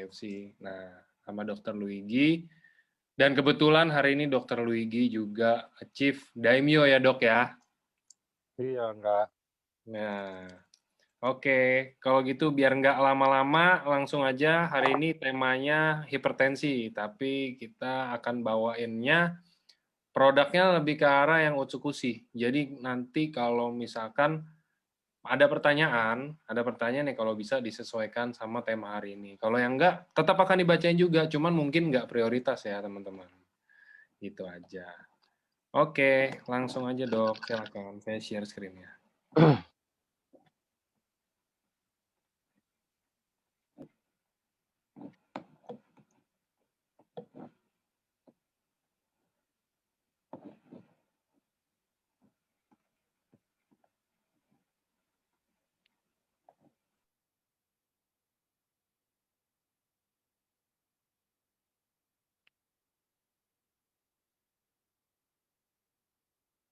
KFC. Nah, sama Dr. Luigi. Dan kebetulan hari ini Dr. Luigi juga Chief Daimyo ya dok ya? Iya, enggak. Nah, oke. Kalau gitu biar nggak lama-lama, langsung aja hari ini temanya hipertensi. Tapi kita akan bawainnya produknya lebih ke arah yang Utsukushi. Jadi nanti kalau misalkan ada pertanyaan nih kalau bisa disesuaikan sama tema hari ini. Kalau yang enggak, tetap akan dibacain juga, cuman mungkin enggak prioritas ya teman-teman. Gitu aja. Oke, langsung aja dok, silakan. Saya share screen-nya.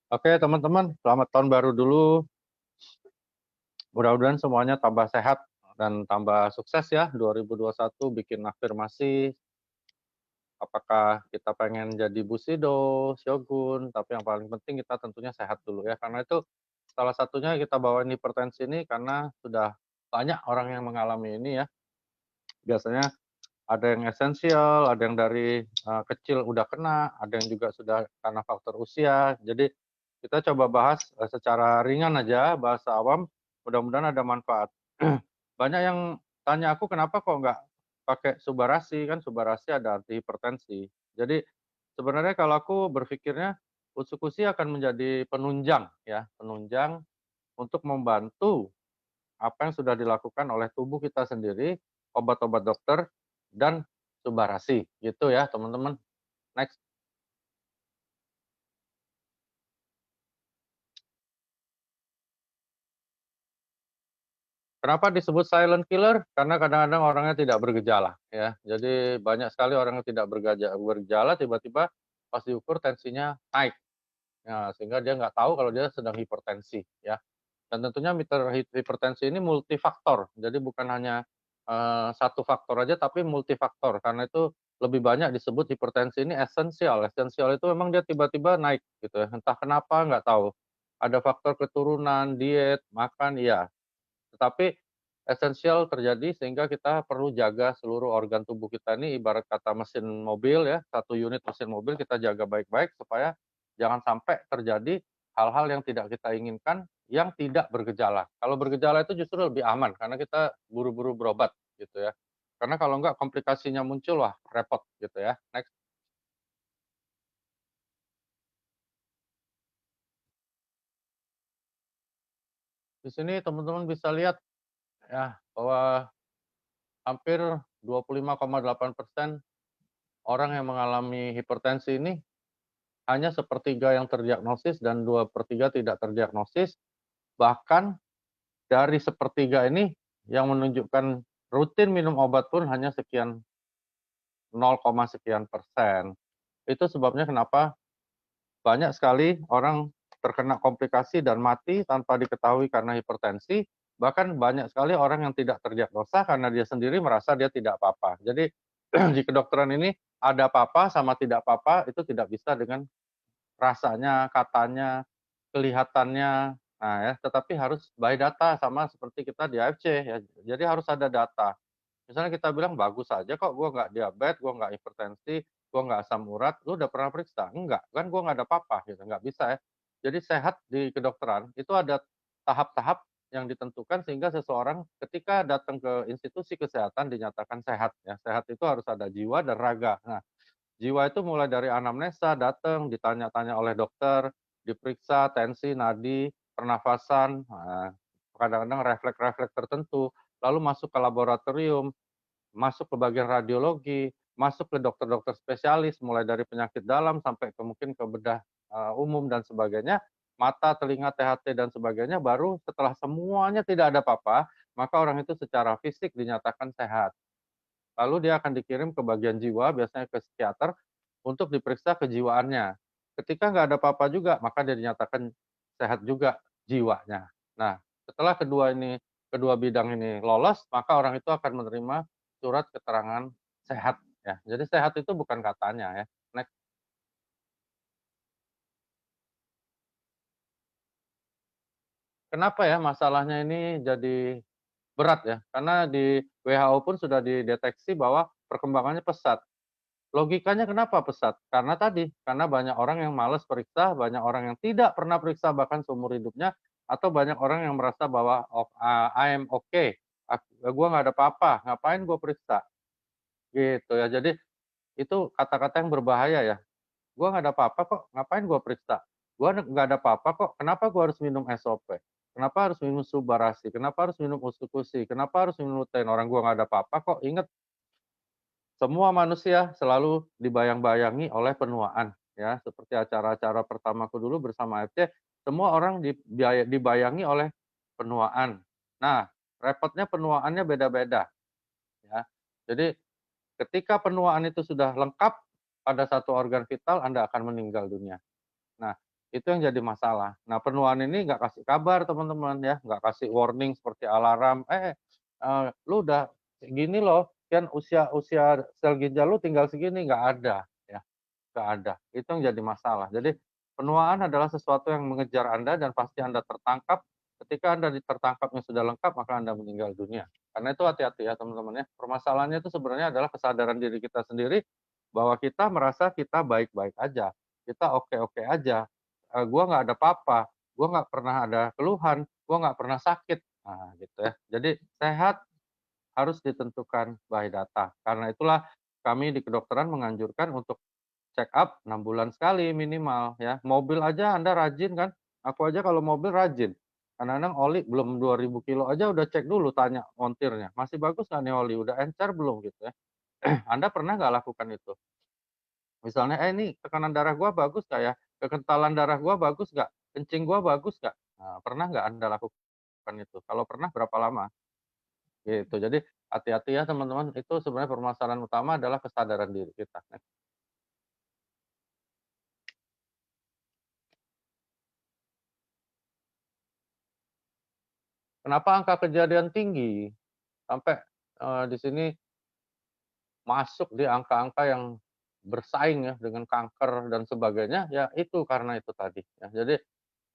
Oke, teman-teman, selamat tahun baru dulu. Mudah-mudahan semuanya tambah sehat dan tambah sukses ya. 2021 bikin afirmasi. Apakah kita pengen jadi Bushido, Shogun, tapi yang paling penting kita tentunya sehat dulu ya. Karena itu salah satunya kita bawain hipertensi ini karena sudah banyak orang yang mengalami ini ya. Biasanya ada yang esensial, ada yang dari kecil udah kena, ada yang juga sudah karena faktor usia. Jadi kita coba bahas secara ringan aja, bahasa awam, mudah-mudahan ada manfaat. Banyak yang tanya aku kenapa kok nggak pakai Subarasi, kan Subarasi ada anti hipertensi. Jadi sebenarnya kalau aku berpikirnya Utsukushi akan menjadi penunjang ya, penunjang untuk membantu apa yang sudah dilakukan oleh tubuh kita sendiri, obat-obat dokter, dan Subarasi, gitu ya teman-teman. Next. Kenapa disebut silent killer? Karena kadang-kadang orangnya tidak bergejala ya. Jadi banyak sekali orang yang tidak bergejala tiba-tiba pas diukur tensinya naik. Nah, sehingga dia nggak tahu kalau dia sedang hipertensi ya. Dan tentunya hipertensi ini multifaktor. Jadi bukan hanya satu faktor aja tapi multifaktor. Karena itu lebih banyak disebut hipertensi ini esensial. Esensial itu memang dia tiba-tiba naik gitu ya. Entah kenapa nggak tahu. Ada faktor keturunan, diet, makan, iya. Tetapi esensial terjadi sehingga kita perlu jaga seluruh organ tubuh kita ini ibarat kata mesin mobil ya, satu unit mesin mobil kita jaga baik-baik supaya jangan sampai terjadi hal-hal yang tidak kita inginkan yang tidak bergejala. Kalau bergejala itu justru lebih aman karena kita buru-buru berobat gitu ya. Karena kalau enggak komplikasinya muncul wah repot gitu ya. Next. Di sini teman-teman bisa lihat ya bahwa hampir 25,8% orang yang mengalami hipertensi ini hanya sepertiga yang terdiagnosis dan 2/3 tidak terdiagnosis. Bahkan dari sepertiga ini yang menunjukkan rutin minum obat pun hanya sekian 0, sekian persen. Itu sebabnya kenapa banyak sekali orang terkena komplikasi dan mati tanpa diketahui karena hipertensi. Bahkan banyak sekali orang yang tidak terdiagnosa karena dia sendiri merasa dia tidak apa-apa. Jadi di kedokteran ini ada apa-apa sama tidak apa-apa itu tidak bisa dengan rasanya, katanya, kelihatannya, nah ya, tetapi harus by data sama seperti kita di AFC ya. Jadi harus ada data. Misalnya kita bilang, "Bagus saja kok, gua nggak diabetes, gua nggak hipertensi, gua nggak asam urat." Lu udah pernah periksa? Enggak, kan gua nggak ada apa-apa gitu, nggak bisa ya. Jadi sehat di kedokteran itu ada tahap-tahap yang ditentukan sehingga seseorang ketika datang ke institusi kesehatan dinyatakan sehat ya. Sehat itu harus ada jiwa dan raga. Nah, jiwa itu mulai dari anamnesa, datang, ditanya-tanya oleh dokter, diperiksa tensi, nadi, pernafasan, kadang-kadang refleks-refleks tertentu, lalu masuk ke laboratorium, masuk ke bagian radiologi, masuk ke dokter-dokter spesialis, mulai dari penyakit dalam sampai ke mungkin ke bedah umum dan sebagainya, mata, telinga, THT dan sebagainya, baru setelah semuanya tidak ada apa-apa, maka orang itu secara fisik dinyatakan sehat. Lalu dia akan dikirim ke bagian jiwa, biasanya ke psikiater, untuk diperiksa kejiwaannya. Ketika nggak ada apa-apa juga, maka dia dinyatakan sehat juga jiwanya. Nah, setelah kedua bidang ini lolos, maka orang itu akan menerima surat keterangan sehat ya. Jadi sehat itu bukan katanya ya. Next. Kenapa ya masalahnya ini jadi berat ya? Karena di WHO pun sudah dideteksi bahwa perkembangannya pesat. Logikanya kenapa pesat? Karena tadi, karena banyak orang yang malas periksa, banyak orang yang tidak pernah periksa bahkan seumur hidupnya, atau banyak orang yang merasa bahwa I am okay, gue nggak ada apa-apa, ngapain gue periksa, gitu ya. Jadi itu kata-kata yang berbahaya ya. Gue nggak ada apa-apa kok, ngapain gue periksa? Gue nggak ada apa-apa kok, kenapa gue harus minum SOP? Kenapa harus minum Subarasi? Kenapa harus minum Usukusi? Kenapa harus minum Lutein? Orang gue nggak ada apa-apa kok. Ingat, semua manusia selalu dibayang-bayangi oleh penuaan, ya. Seperti acara-acara pertamaku dulu bersama FC, semua orang dibayangi oleh penuaan. Nah, repotnya penuaannya beda-beda, ya. Jadi ketika penuaan itu sudah lengkap pada satu organ vital, Anda akan meninggal dunia. Nah, itu yang jadi masalah. Nah, penuaan ini nggak kasih kabar teman-teman ya, nggak kasih warning seperti alarm, lu udah gini loh, kan usia usia sel ginjal lu tinggal segini, nggak ada ya, nggak ada. Itu yang jadi masalah. Jadi penuaan adalah sesuatu yang mengejar Anda dan pasti Anda tertangkap. Ketika Anda tertangkapnya sudah lengkap, maka Anda meninggal dunia. Karena itu hati-hati ya teman-teman ya. Permasalahannya itu sebenarnya adalah kesadaran diri kita sendiri bahwa kita merasa kita baik-baik aja, kita oke-oke aja, gua nggak ada apa-apa, gua nggak pernah ada keluhan, gua nggak pernah sakit. Nah, gitu ya. Jadi sehat harus ditentukan by data. Karena itulah kami di kedokteran menganjurkan untuk check up 6 bulan sekali minimal ya. Mobil aja Anda rajin kan, aku aja kalau mobil rajin. Kadang-kadang oli belum 2.000 kilo aja udah cek dulu tanya montirnya, "Masih bagus nggak nih oli? Udah encer belum?" Gitu ya. Anda pernah nggak lakukan itu? Misalnya, ini tekanan darah gua bagus nggak ya? Kekentalan darah gua bagus nggak? Kencing gua bagus nggak? Nah, pernah nggak Anda lakukan itu? Kalau pernah berapa lama? Gitu. Jadi hati-hati ya teman-teman, itu sebenarnya permasalahan utama adalah kesadaran diri kita. Kenapa angka kejadian tinggi? Sampai, di sini masuk di angka-angka yang bersaing ya dengan kanker dan sebagainya, ya itu karena itu tadi ya. Jadi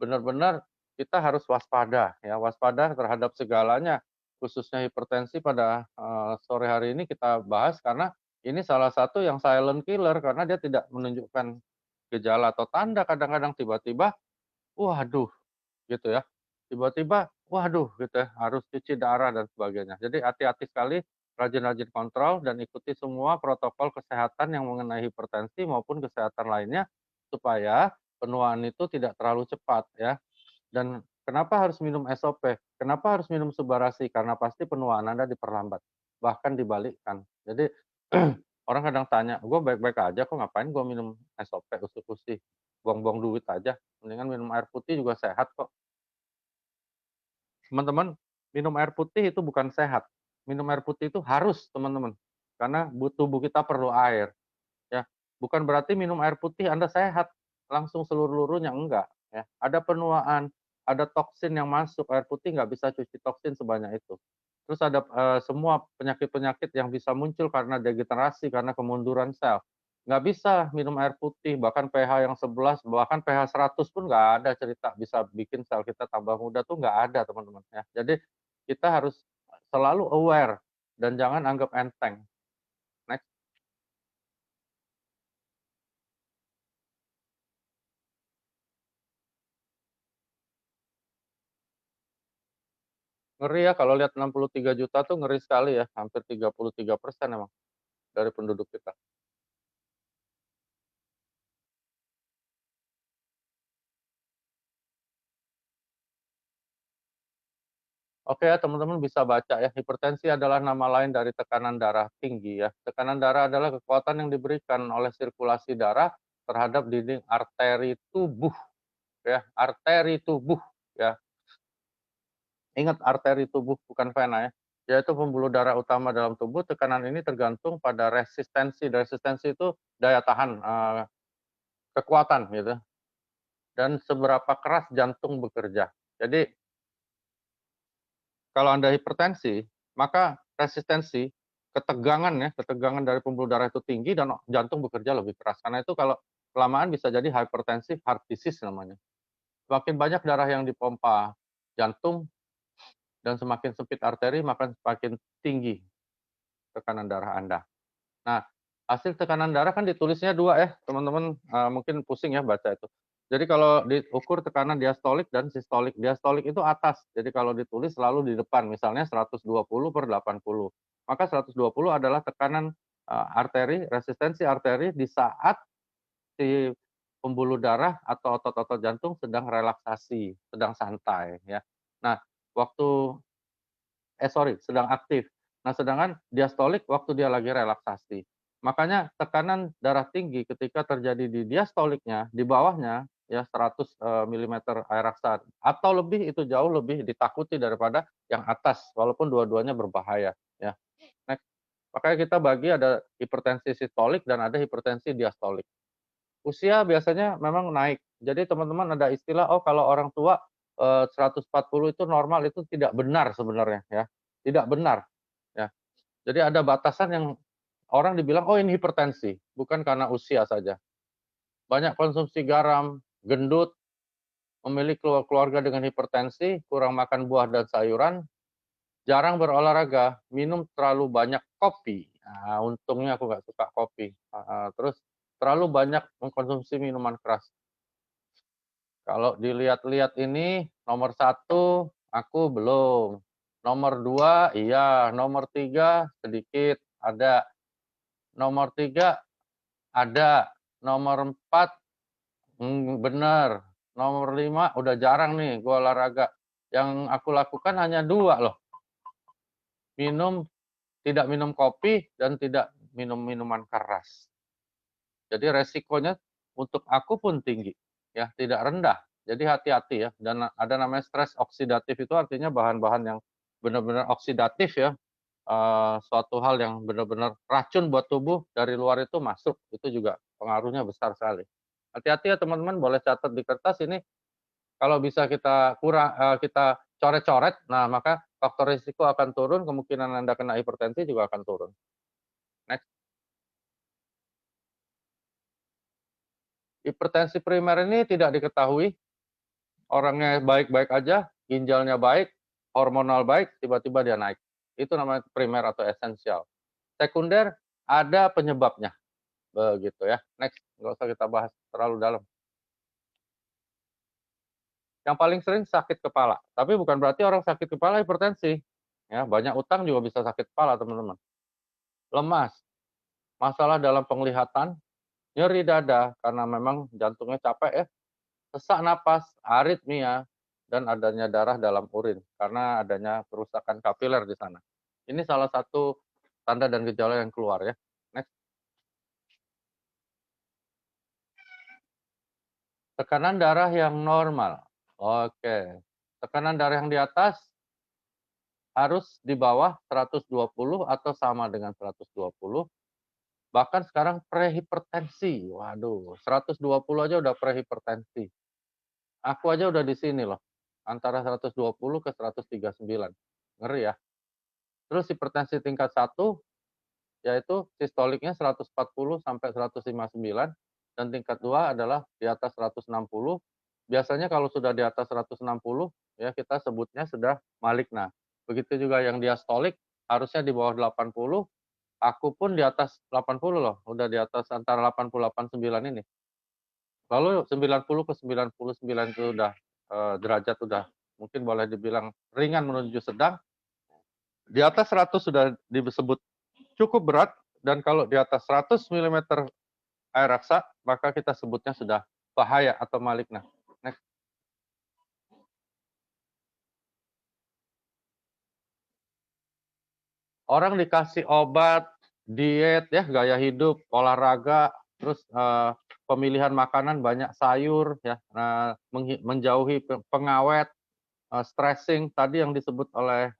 benar-benar kita harus waspada ya, waspada terhadap segalanya, khususnya hipertensi pada, sore hari ini kita bahas karena ini salah satu yang silent killer karena dia tidak menunjukkan gejala atau tanda kadang-kadang tiba-tiba, waduh gitu ya, tiba-tiba, waduh gitu ya, harus cuci darah dan sebagainya. Jadi hati-hati sekali, rajin-rajin kontrol dan ikuti semua protokol kesehatan yang mengenai hipertensi maupun kesehatan lainnya, supaya penuaan itu tidak terlalu cepat ya. Dan kenapa harus minum SOP? Kenapa harus minum Subarasi? Karena pasti penuaan Anda diperlambat, bahkan dibalikkan. Jadi orang kadang tanya, "Gue baik-baik aja kok, ngapain gue minum SOP, usuk-usih, buang-buang duit aja, mendingan minum air putih juga sehat kok." Teman-teman, minum air putih itu bukan sehat. Minum air putih itu harus, teman-teman. Karena tubuh kita perlu air, ya. Bukan berarti minum air putih Anda sehat, langsung seluruh-luruhnya, enggak, ya. Ada penuaan, ada toksin yang masuk, air putih nggak bisa cuci toksin sebanyak itu. Terus ada, semua penyakit-penyakit yang bisa muncul karena degenerasi, karena kemunduran sel. Nggak bisa minum air putih, bahkan pH yang 11, bahkan pH 100 pun nggak ada cerita bisa bikin sel kita tambah muda tuh nggak ada teman-teman ya. Jadi kita harus selalu aware dan jangan anggap enteng. Next. Ngeri ya kalau lihat 63 juta tuh ngeri sekali ya, hampir 33% emang dari penduduk kita. Oke ya teman-teman bisa baca ya, hipertensi adalah nama lain dari tekanan darah tinggi ya. Tekanan darah adalah kekuatan yang diberikan oleh sirkulasi darah terhadap dinding arteri tubuh ya, arteri tubuh ya. Ingat arteri tubuh bukan vena ya, yaitu pembuluh darah utama dalam tubuh. Tekanan ini tergantung pada resistensi. Resistensi itu daya tahan, kekuatan gitu, dan seberapa keras jantung bekerja. Jadi kalau Anda hipertensi, maka resistensi ketegangan ya, ketegangan dari pembuluh darah itu tinggi dan jantung bekerja lebih keras. Karena itu kalau kelamaan bisa jadi hypertensive heart disease namanya. Semakin banyak darah yang dipompa jantung dan semakin sempit arteri, maka semakin tinggi tekanan darah Anda. Nah, hasil tekanan darah kan ditulisnya 2 ya, teman-teman, mungkin pusing ya baca itu. Jadi kalau diukur tekanan diastolik dan sistolik. Diastolik itu atas, jadi kalau ditulis selalu di depan, misalnya 120/80. Maka 120 adalah tekanan, arteri, resistensi arteri di saat si pembuluh darah atau otot-otot jantung sedang relaksasi, sedang santai ya. Nah, waktu sedang aktif. Nah, sedangkan diastolik waktu dia lagi relaksasi. Makanya tekanan darah tinggi ketika terjadi di diastoliknya, di bawahnya ya 100 milimeter air raksa atau lebih itu jauh lebih ditakuti daripada yang atas walaupun dua-duanya berbahaya ya. Next. Makanya kita bagi ada hipertensi sistolik dan ada hipertensi diastolik. Usia biasanya memang naik. Jadi teman-teman ada istilah, oh kalau orang tua 140 itu normal, itu tidak benar sebenarnya ya. Tidak benar ya. Jadi ada batasan yang orang dibilang, oh ini hipertensi, bukan karena usia saja. Banyak konsumsi garam, gendut, memiliki keluarga dengan hipertensi, kurang makan buah dan sayuran, jarang berolahraga, minum terlalu banyak kopi. Nah, untungnya aku nggak suka kopi. Terus terlalu banyak mengkonsumsi minuman keras. Kalau dilihat-lihat ini, nomor 1 aku belum, nomor 2 iya, nomor 3 sedikit ada, nomor 3 ada, nomor 4 bener, nomor 5 udah jarang nih gua olahraga. Yang aku lakukan hanya 2 loh, tidak minum kopi dan tidak minum minuman keras. Jadi resikonya untuk aku pun tinggi, ya tidak rendah. Jadi hati-hati ya, dan ada namanya stres oksidatif itu artinya bahan-bahan yang benar-benar oksidatif ya, suatu hal yang benar-benar racun buat tubuh dari luar itu masuk, itu juga pengaruhnya besar sekali. Hati-hati ya teman-teman, boleh catat di kertas ini, kalau bisa kita coret-coret, nah maka faktor risiko akan turun, kemungkinan Anda kena hipertensi juga akan turun. Next. Hipertensi primer ini tidak diketahui, orangnya baik-baik aja, ginjalnya baik, hormonal baik, tiba-tiba dia naik. Itu namanya primer atau esensial. Sekunder ada penyebabnya, begitu ya. Next, nggak usah kita bahas terlalu dalam. Yang paling sering sakit kepala, tapi bukan berarti orang sakit kepala hipertensi. Ya, banyak utang juga bisa sakit kepala, teman-teman. Lemas, masalah dalam penglihatan, nyeri dada karena memang jantungnya capek ya, sesak napas, aritmia, dan adanya darah dalam urin karena adanya kerusakan kapiler di sana. Ini salah satu tanda dan gejala yang keluar ya. Next. Tekanan darah yang normal. Oke. Tekanan darah yang di atas harus di bawah 120 atau sama dengan 120. Bahkan sekarang prehipertensi. Waduh, 120 aja udah prehipertensi. Aku aja udah di sini loh, antara 120 ke 139. Ngeri ya. Terus hipertensi tingkat 1, yaitu sistoliknya 140 sampai 159, dan tingkat 2 adalah di atas 160. Biasanya kalau sudah di atas 160, ya kita sebutnya sudah maligna. Begitu juga yang diastolik, harusnya di bawah 80, aku pun di atas 80 loh, udah di atas antara 80, 89 ini. Lalu 90 ke 99 itu udah, derajat udah mungkin boleh dibilang ringan menuju sedang, di atas 100 sudah disebut cukup berat, dan kalau di atas 100 milimeter air raksa, maka kita sebutnya sudah bahaya atau maligna. Next. Orang dikasih obat, diet ya, gaya hidup, olahraga, terus, pemilihan makanan banyak sayur ya, menjauhi pengawet, stressing tadi yang disebut oleh,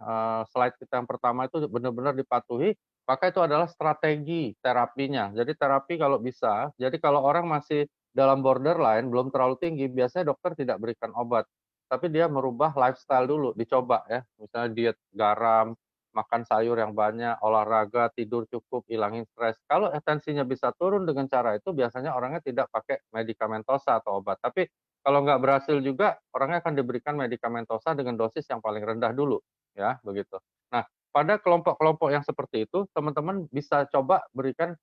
slide kita yang pertama itu benar-benar dipatuhi, maka itu adalah strategi terapinya. Jadi terapi kalau bisa, jadi kalau orang masih dalam borderline, belum terlalu tinggi, biasanya dokter tidak berikan obat, tapi dia merubah lifestyle dulu, dicoba ya, misalnya diet garam, makan sayur yang banyak, olahraga, tidur cukup, hilangin stres. Kalau tensinya bisa turun dengan cara itu, biasanya orangnya tidak pakai medikamentosa atau obat. Tapi kalau nggak berhasil juga, orangnya akan diberikan medikamentosa dengan dosis yang paling rendah dulu, ya, begitu. Nah, pada kelompok-kelompok yang seperti itu, teman-teman bisa coba berikan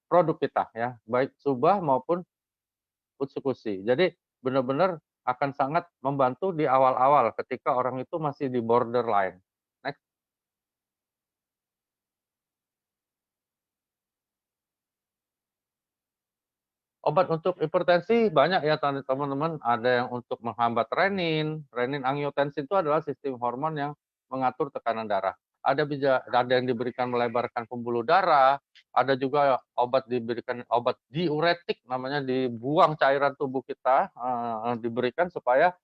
produk kita, ya, baik subah maupun Utsukushi. Jadi benar-benar akan sangat membantu di awal-awal ketika orang itu masih di borderline. Next. Obat untuk hipertensi banyak ya teman-teman, ada yang untuk menghambat renin. Renin-angiotensin itu adalah sistem hormon yang mengatur tekanan darah. Ada yang diberikan melebarkan pembuluh darah, ada juga obat diuretik, namanya dibuang cairan tubuh kita, diberikan supaya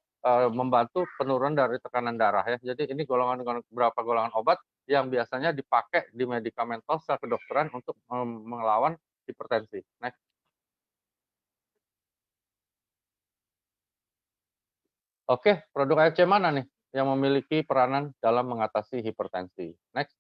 membantu penurunan dari tekanan darah ya. Jadi ini beberapa golongan obat yang biasanya dipakai di medikamentosa kedokteran untuk melawan hipertensi. Next. Oke, produk AFC mana nih yang memiliki peranan dalam mengatasi hipertensi? Next.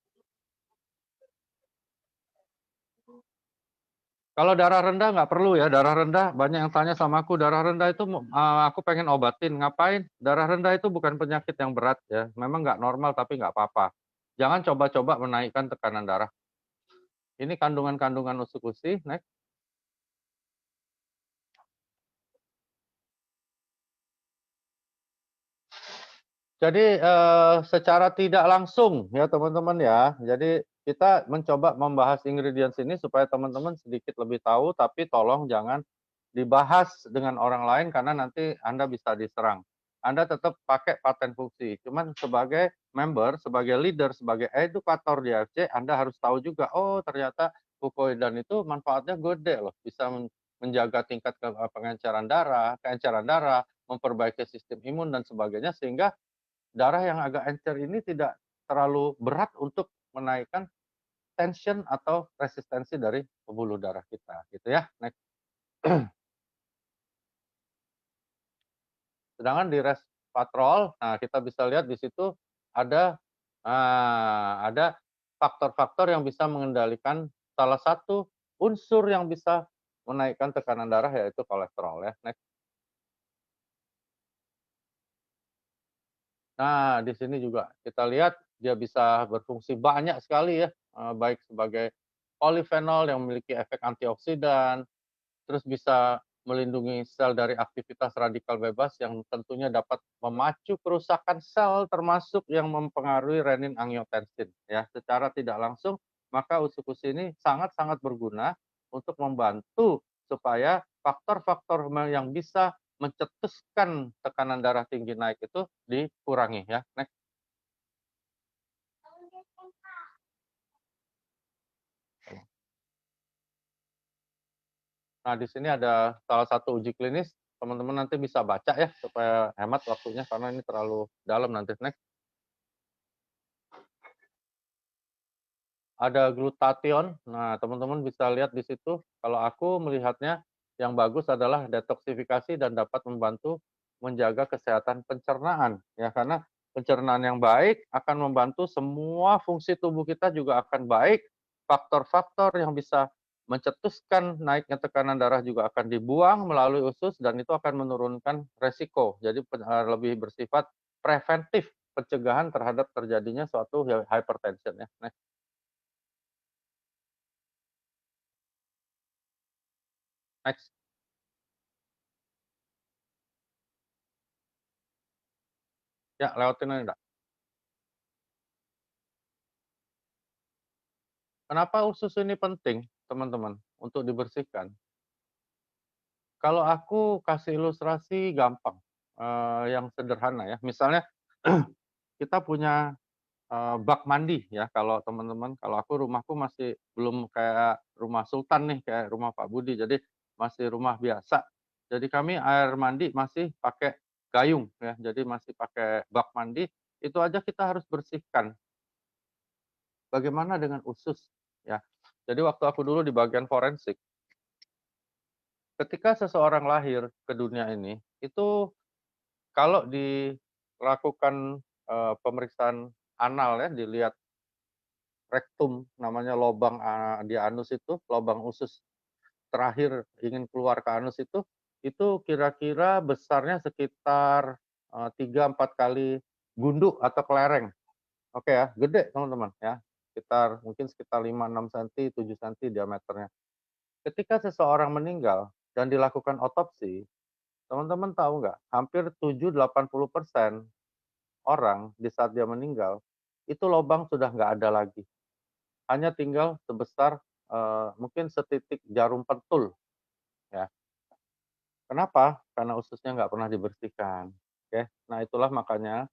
Kalau darah rendah nggak perlu ya, darah rendah banyak yang tanya sama aku, darah rendah itu aku pengen obatin, ngapain? Darah rendah itu bukan penyakit yang berat ya, memang nggak normal tapi nggak apa-apa. Jangan coba-coba menaikkan tekanan darah. Ini kandungan-kandungan usukusi, next. Jadi, secara tidak langsung ya teman-teman ya, jadi kita mencoba membahas ingredients ini supaya teman-teman sedikit lebih tahu, tapi tolong jangan dibahas dengan orang lain karena nanti Anda bisa diserang. Anda tetap pakai paten fungsi, cuman sebagai member, sebagai leader, sebagai edukator di AFC, Anda harus tahu juga, oh ternyata fucoidan itu manfaatnya gede loh, bisa menjaga tingkat keenceran darah, memperbaiki sistem imun dan sebagainya, sehingga darah yang agak encer ini tidak terlalu berat untuk menaikkan tension atau resistensi dari pembuluh darah kita, gitu ya. Next. Sedangkan di resveratrol, nah kita bisa lihat di situ ada ada faktor-faktor yang bisa mengendalikan salah satu unsur yang bisa menaikkan tekanan darah yaitu kolesterol ya. Next. Nah, di sini juga kita lihat dia bisa berfungsi banyak sekali ya, baik sebagai polifenol yang memiliki efek antioksidan, terus bisa melindungi sel dari aktivitas radikal bebas yang tentunya dapat memacu kerusakan sel termasuk yang mempengaruhi renin-angiotensin ya. Secara tidak langsung, maka usus ini sangat-sangat berguna untuk membantu supaya faktor-faktor yang bisa mencetuskan tekanan darah tinggi naik itu dikurangi ya. Next. Nah, di sini ada salah satu uji klinis, teman-teman nanti bisa baca ya supaya hemat waktunya karena ini terlalu dalam nanti. Next. Ada glutathione. Nah, teman-teman bisa lihat di situ, kalau aku melihatnya yang bagus adalah detoksifikasi dan dapat membantu menjaga kesehatan pencernaan ya, karena pencernaan yang baik akan membantu semua fungsi tubuh kita juga akan baik. Faktor-faktor yang bisa mencetuskan naiknya tekanan darah juga akan dibuang melalui usus dan itu akan menurunkan resiko. Jadi lebih bersifat preventif, pencegahan terhadap terjadinya suatu hypertension ya. Nah, next. Ya, lewatin aja, Kak. Kenapa usus ini penting, teman-teman, untuk dibersihkan? Kalau aku kasih ilustrasi gampang, yang sederhana ya. Misalnya kita punya, bak mandi ya, kalau teman-teman, kalau aku rumahku masih belum kayak rumah sultan nih, kayak rumah Pak Budi, jadi masih rumah biasa. Jadi kami air mandi masih pakai gayung ya, jadi masih pakai bak mandi, itu aja kita harus bersihkan. Bagaimana dengan usus? Ya, jadi waktu aku dulu di bagian forensik, ketika seseorang lahir ke dunia ini, itu kalau dilakukan, pemeriksaan anal ya, dilihat rektum, namanya lubang di anus itu, lubang usus terakhir ingin keluar ke anus itu kira-kira besarnya sekitar 3-4 kali gundu atau kelereng. Oke ya, gede teman-teman ya, sekitar 5-6 cm, 7 cm diameternya. Ketika seseorang meninggal dan dilakukan otopsi, teman-teman tahu nggak, hampir 70-80% orang di saat dia meninggal, itu lubang sudah nggak ada lagi. Hanya tinggal sebesar mungkin setitik jarum pentul ya. Kenapa? Karena ususnya nggak pernah dibersihkan. Oke. Nah itulah makanya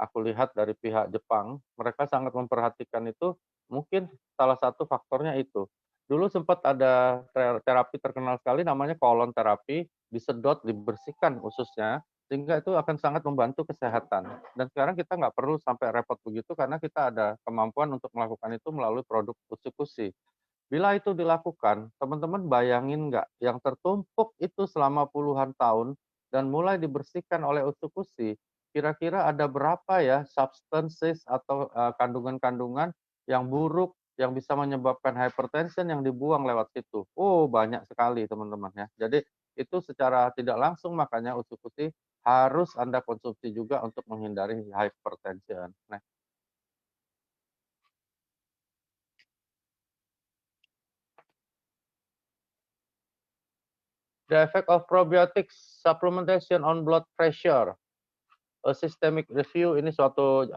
aku lihat dari pihak Jepang, mereka sangat memperhatikan itu, mungkin salah satu faktornya itu. Dulu sempat ada terapi terkenal sekali namanya kolon terapi, disedot, dibersihkan ususnya, sehingga itu akan sangat membantu kesehatan. Dan sekarang kita nggak perlu sampai repot begitu karena kita ada kemampuan untuk melakukan itu melalui produk Usukushi. Bila itu dilakukan, teman-teman bayangin nggak, yang tertumpuk itu selama puluhan tahun dan mulai dibersihkan oleh Usukushi, kira-kira ada berapa ya substances atau kandungan-kandungan yang buruk yang bisa menyebabkan hypertension yang dibuang lewat situ. Oh, banyak sekali teman-teman ya. Jadi itu secara tidak langsung makanya Usukushi harus Anda konsumsi juga untuk menghindari hypertension. Nah, the effect of probiotics supplementation on blood pressure. A systemic review ini suatu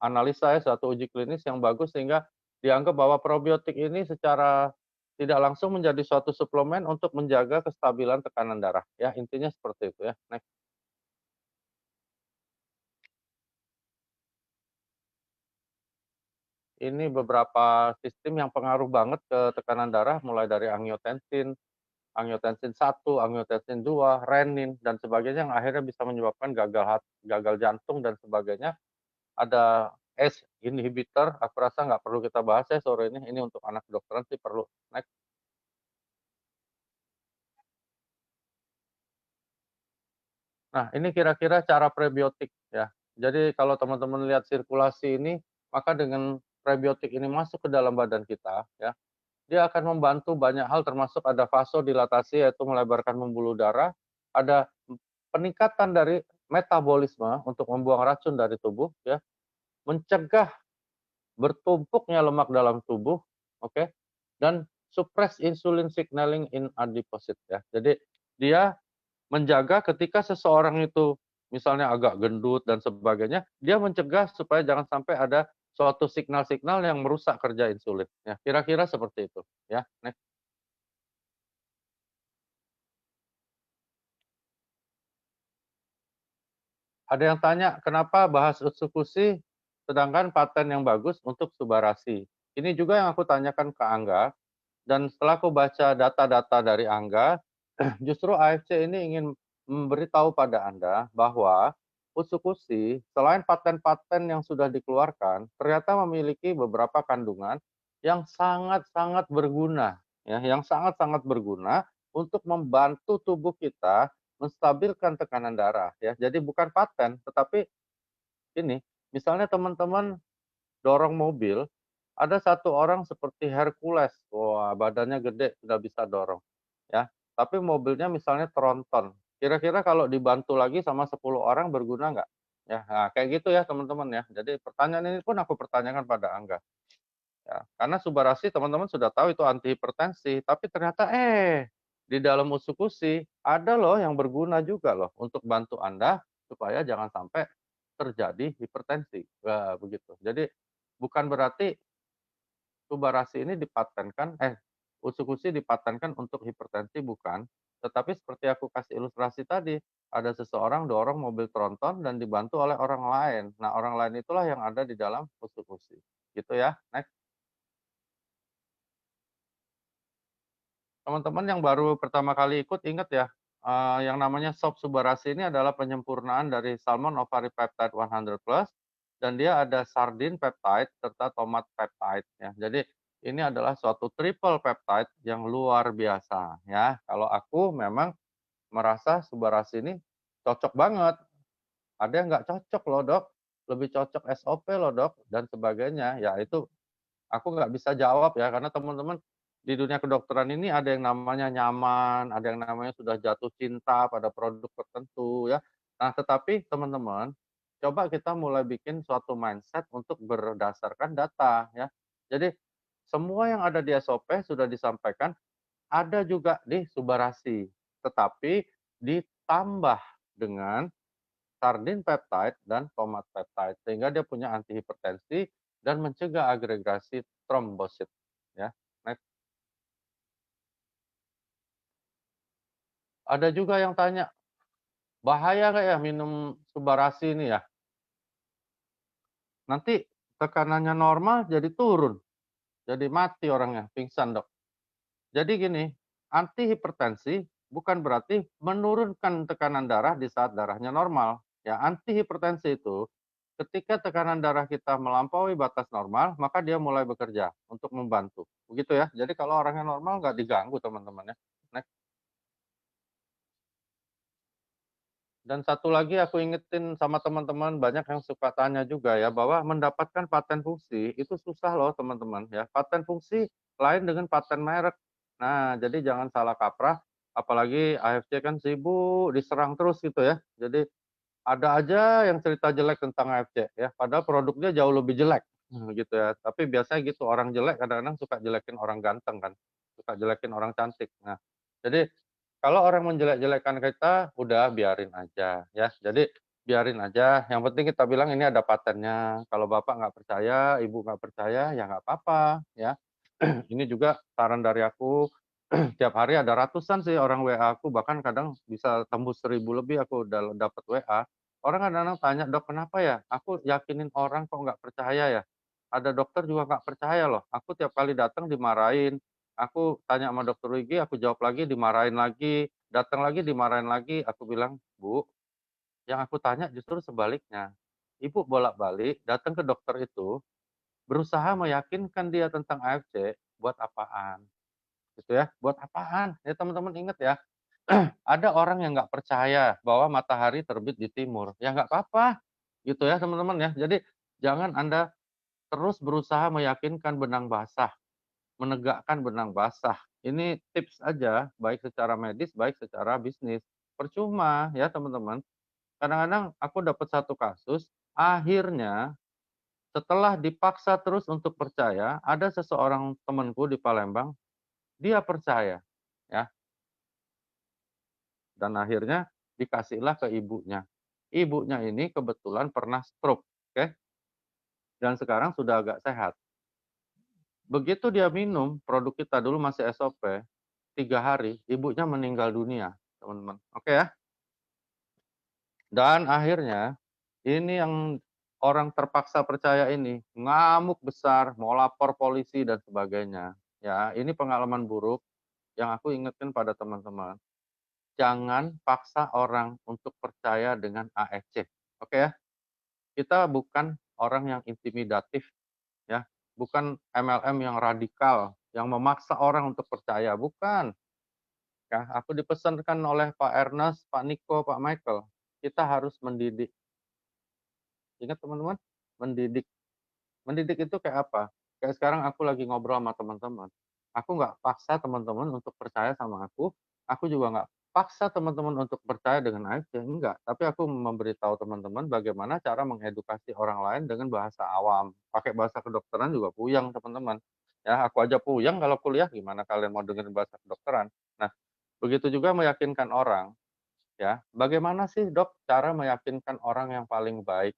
analisa ya, suatu uji klinis yang bagus sehingga dianggap bahwa probiotik ini secara tidak langsung menjadi suatu suplemen untuk menjaga kestabilan tekanan darah ya, intinya seperti itu ya. Next. Ini beberapa sistem yang pengaruh banget ke tekanan darah mulai dari angiotensin, angiotensin 1, angiotensin 2, renin dan sebagainya yang akhirnya bisa menyebabkan gagal jantung dan sebagainya. Ada ACE inhibitor, aku rasa nggak perlu kita bahas ya sore ini untuk anak kedokteran sih perlu. Next. Nah, ini kira-kira cara prebiotik ya. Jadi kalau teman-teman lihat sirkulasi ini, maka dengan prebiotik ini masuk ke dalam badan kita ya, dia akan membantu banyak hal termasuk ada vasodilatasi yaitu melebarkan pembuluh darah, ada peningkatan dari metabolisme untuk membuang racun dari tubuh ya, mencegah bertumpuknya lemak dalam tubuh, oke, dan suppress insulin signaling in adiposit ya. Jadi dia menjaga ketika seseorang itu misalnya agak gendut dan sebagainya, dia mencegah supaya jangan sampai ada suatu signal-signal yang merusak kerja insulin ya. Kira-kira seperti itu ya. Next. Ada yang tanya, kenapa bahas Utsukushi sedangkan paten yang bagus untuk Subarashi? Ini juga yang aku tanyakan ke Angga, dan setelah aku baca data-data dari Angga, justru AFC ini ingin memberitahu pada Anda bahwa Utsukushi selain paten-paten yang sudah dikeluarkan, ternyata memiliki beberapa kandungan yang sangat-sangat berguna, ya, yang sangat-sangat berguna untuk membantu tubuh kita menstabilkan tekanan darah, ya. Jadi bukan paten, tetapi ini, misalnya teman-teman dorong mobil, ada satu orang seperti Hercules, wah badannya gede, sudah bisa dorong, ya. Tapi mobilnya misalnya tronton, kira-kira kalau dibantu lagi sama 10 orang berguna nggak? Ya, nah, kayak gitu ya teman-teman ya. Jadi pertanyaan ini pun aku pertanyakan pada Angga. Ya, karena Subarashi teman-teman sudah tahu itu anti hipertensi, tapi ternyata di dalam Usukushi ada loh yang berguna juga loh untuk bantu Anda supaya jangan sampai terjadi hipertensi. Wah, begitu. Jadi bukan berarti Subarashi ini dipatenkan Usukushi dipatenkan untuk hipertensi bukan, tetapi seperti aku kasih ilustrasi tadi, ada seseorang dorong mobil tronton dan dibantu oleh orang lain. Nah, orang lain itulah yang ada di dalam Usukushi. Gitu ya. Next. Teman-teman yang baru pertama kali ikut ingat ya, yang namanya sop Subarashi ini adalah penyempurnaan dari Salmon Ovari Peptide 100 Plus dan dia ada sardine peptide serta tomat peptide ya. Jadi ini adalah suatu triple peptide yang luar biasa ya. Kalau aku memang merasa Subarashi ini cocok banget. Ada yang nggak cocok loh dok, lebih cocok SOP loh dok dan sebagainya. Ya itu Aku nggak bisa jawab ya, karena teman-teman di dunia kedokteran ini ada yang namanya nyaman, ada yang namanya sudah jatuh cinta pada produk tertentu ya. Nah, tetapi teman-teman, coba kita mulai bikin suatu mindset untuk berdasarkan data ya. Jadi semua yang ada di SOP sudah disampaikan, ada juga di Subarasi, tetapi ditambah dengan sardin peptide dan tomat peptide, sehingga dia punya antihipertensi dan mencegah agregasi trombosit, ya. Next. Ada juga yang tanya, bahaya nggak ya minum Subarasi ini ya? Nanti tekanannya normal jadi turun, jadi mati orangnya, pingsan, Dok. Jadi gini, antihipertensi bukan berarti menurunkan tekanan darah di saat darahnya normal. Ya, antihipertensi itu ketika tekanan darah kita melampaui batas normal, maka dia mulai bekerja untuk membantu. Begitu ya. Jadi kalau orangnya normal nggak diganggu teman-teman ya. Next. Dan satu lagi aku ingetin sama teman-teman, banyak yang suka tanya juga ya, bahwa mendapatkan paten fungsi itu susah loh teman-teman ya. Paten fungsi lain dengan paten merek. Nah, jadi jangan salah kaprah, apalagi AFC kan sibuk diserang terus gitu ya. Jadi ada aja yang cerita jelek tentang AFC ya, padahal produknya jauh lebih jelek gitu ya. Tapi biasanya gitu, orang jelek kadang-kadang suka jelekin orang ganteng kan, suka jelekin orang cantik. Nah, jadi kalau orang menjelek-jelekan kita, udah biarin aja ya. Jadi biarin aja, yang penting kita bilang ini ada patennya. Kalau Bapak nggak percaya, Ibu nggak percaya, ya nggak apa-apa ya. Ini juga saran dari aku, tiap hari ada ratusan sih orang WA aku, bahkan kadang bisa tembus 1.000 lebih aku udah dapat WA. Orang kadang-kadang tanya, "Dok, kenapa ya? Aku yakinin orang kok nggak percaya ya? Ada dokter juga nggak percaya loh. Aku tiap kali datang dimarahin. Aku tanya sama dokter Wigi, aku jawab lagi dimarahin lagi, datang lagi dimarahin lagi." Aku bilang, "Bu, yang aku tanya justru sebaliknya. Ibu bolak-balik datang ke dokter itu berusaha meyakinkan dia tentang AFC buat apaan?" Gitu ya, buat apaan? Ya teman-teman ingat ya, ada orang yang nggak percaya bahwa matahari terbit di timur, ya nggak apa-apa, gitu ya teman-teman ya. Jadi jangan Anda terus berusaha meyakinkan benang basah, menegakkan benang basah. Ini tips aja, baik secara medis, baik secara bisnis. Percuma ya teman-teman. Kadang-kadang aku dapat satu kasus, akhirnya setelah dipaksa terus untuk percaya, ada seseorang temanku di Palembang, dia percaya ya. Dan akhirnya dikasihlah ke ibunya. Ibunya ini kebetulan pernah stroke, oke, dan sekarang sudah agak sehat. Begitu dia minum produk kita dulu masih SOP, 3 hari, ibunya meninggal dunia, teman-teman, oke ya. Dan akhirnya, ini yang orang terpaksa percaya ini, ngamuk besar, mau lapor polisi dan sebagainya. Ya, ini pengalaman buruk yang aku ingatkan pada teman-teman. Jangan paksa orang untuk percaya dengan AFC, oke ya. Kita bukan orang yang intimidatif ya, bukan MLM yang radikal, yang memaksa orang untuk percaya, bukan. Ya, aku dipesankan oleh Pak Ernest, Pak Niko, Pak Michael, kita harus mendidik. Ingat teman-teman, mendidik. Mendidik itu kayak apa? Kayak sekarang aku lagi ngobrol sama teman-teman. Aku nggak paksa teman-teman untuk percaya sama aku juga nggak paksa teman-teman untuk percaya dengan AFC, enggak. Tapi aku memberitahu teman-teman bagaimana cara mengedukasi orang lain dengan bahasa awam. Pakai bahasa kedokteran juga puyeng teman-teman. Ya, aku aja puyeng kalau kuliah, gimana kalian mau dengerin bahasa kedokteran? Nah, begitu juga meyakinkan orang, ya. Bagaimana sih dok cara meyakinkan orang yang paling baik?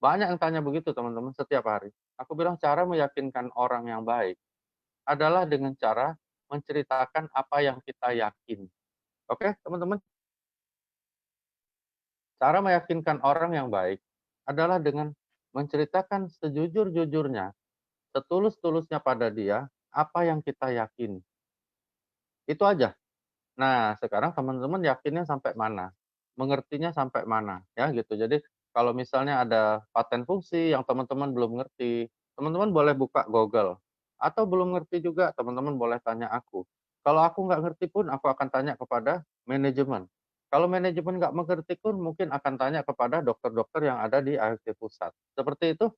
Banyak yang tanya begitu teman-teman setiap hari. Aku bilang cara meyakinkan orang yang baik adalah dengan cara menceritakan apa yang kita yakin. Oke, teman-teman? Cara meyakinkan orang yang baik adalah dengan menceritakan sejujur-jujurnya, setulus-tulusnya pada dia apa yang kita yakin. Itu aja. Nah, sekarang teman-teman yakinnya sampai mana? Mengertinya sampai mana? Ya gitu. Jadi kalau misalnya ada paten fungsi yang teman-teman belum ngerti, teman-teman boleh buka Google. Atau belum ngerti juga, teman-teman boleh tanya aku. Kalau aku nggak ngerti pun, aku akan tanya kepada manajemen. Kalau manajemen nggak mengerti pun, mungkin akan tanya kepada dokter-dokter yang ada di AFC Pusat. Seperti itu.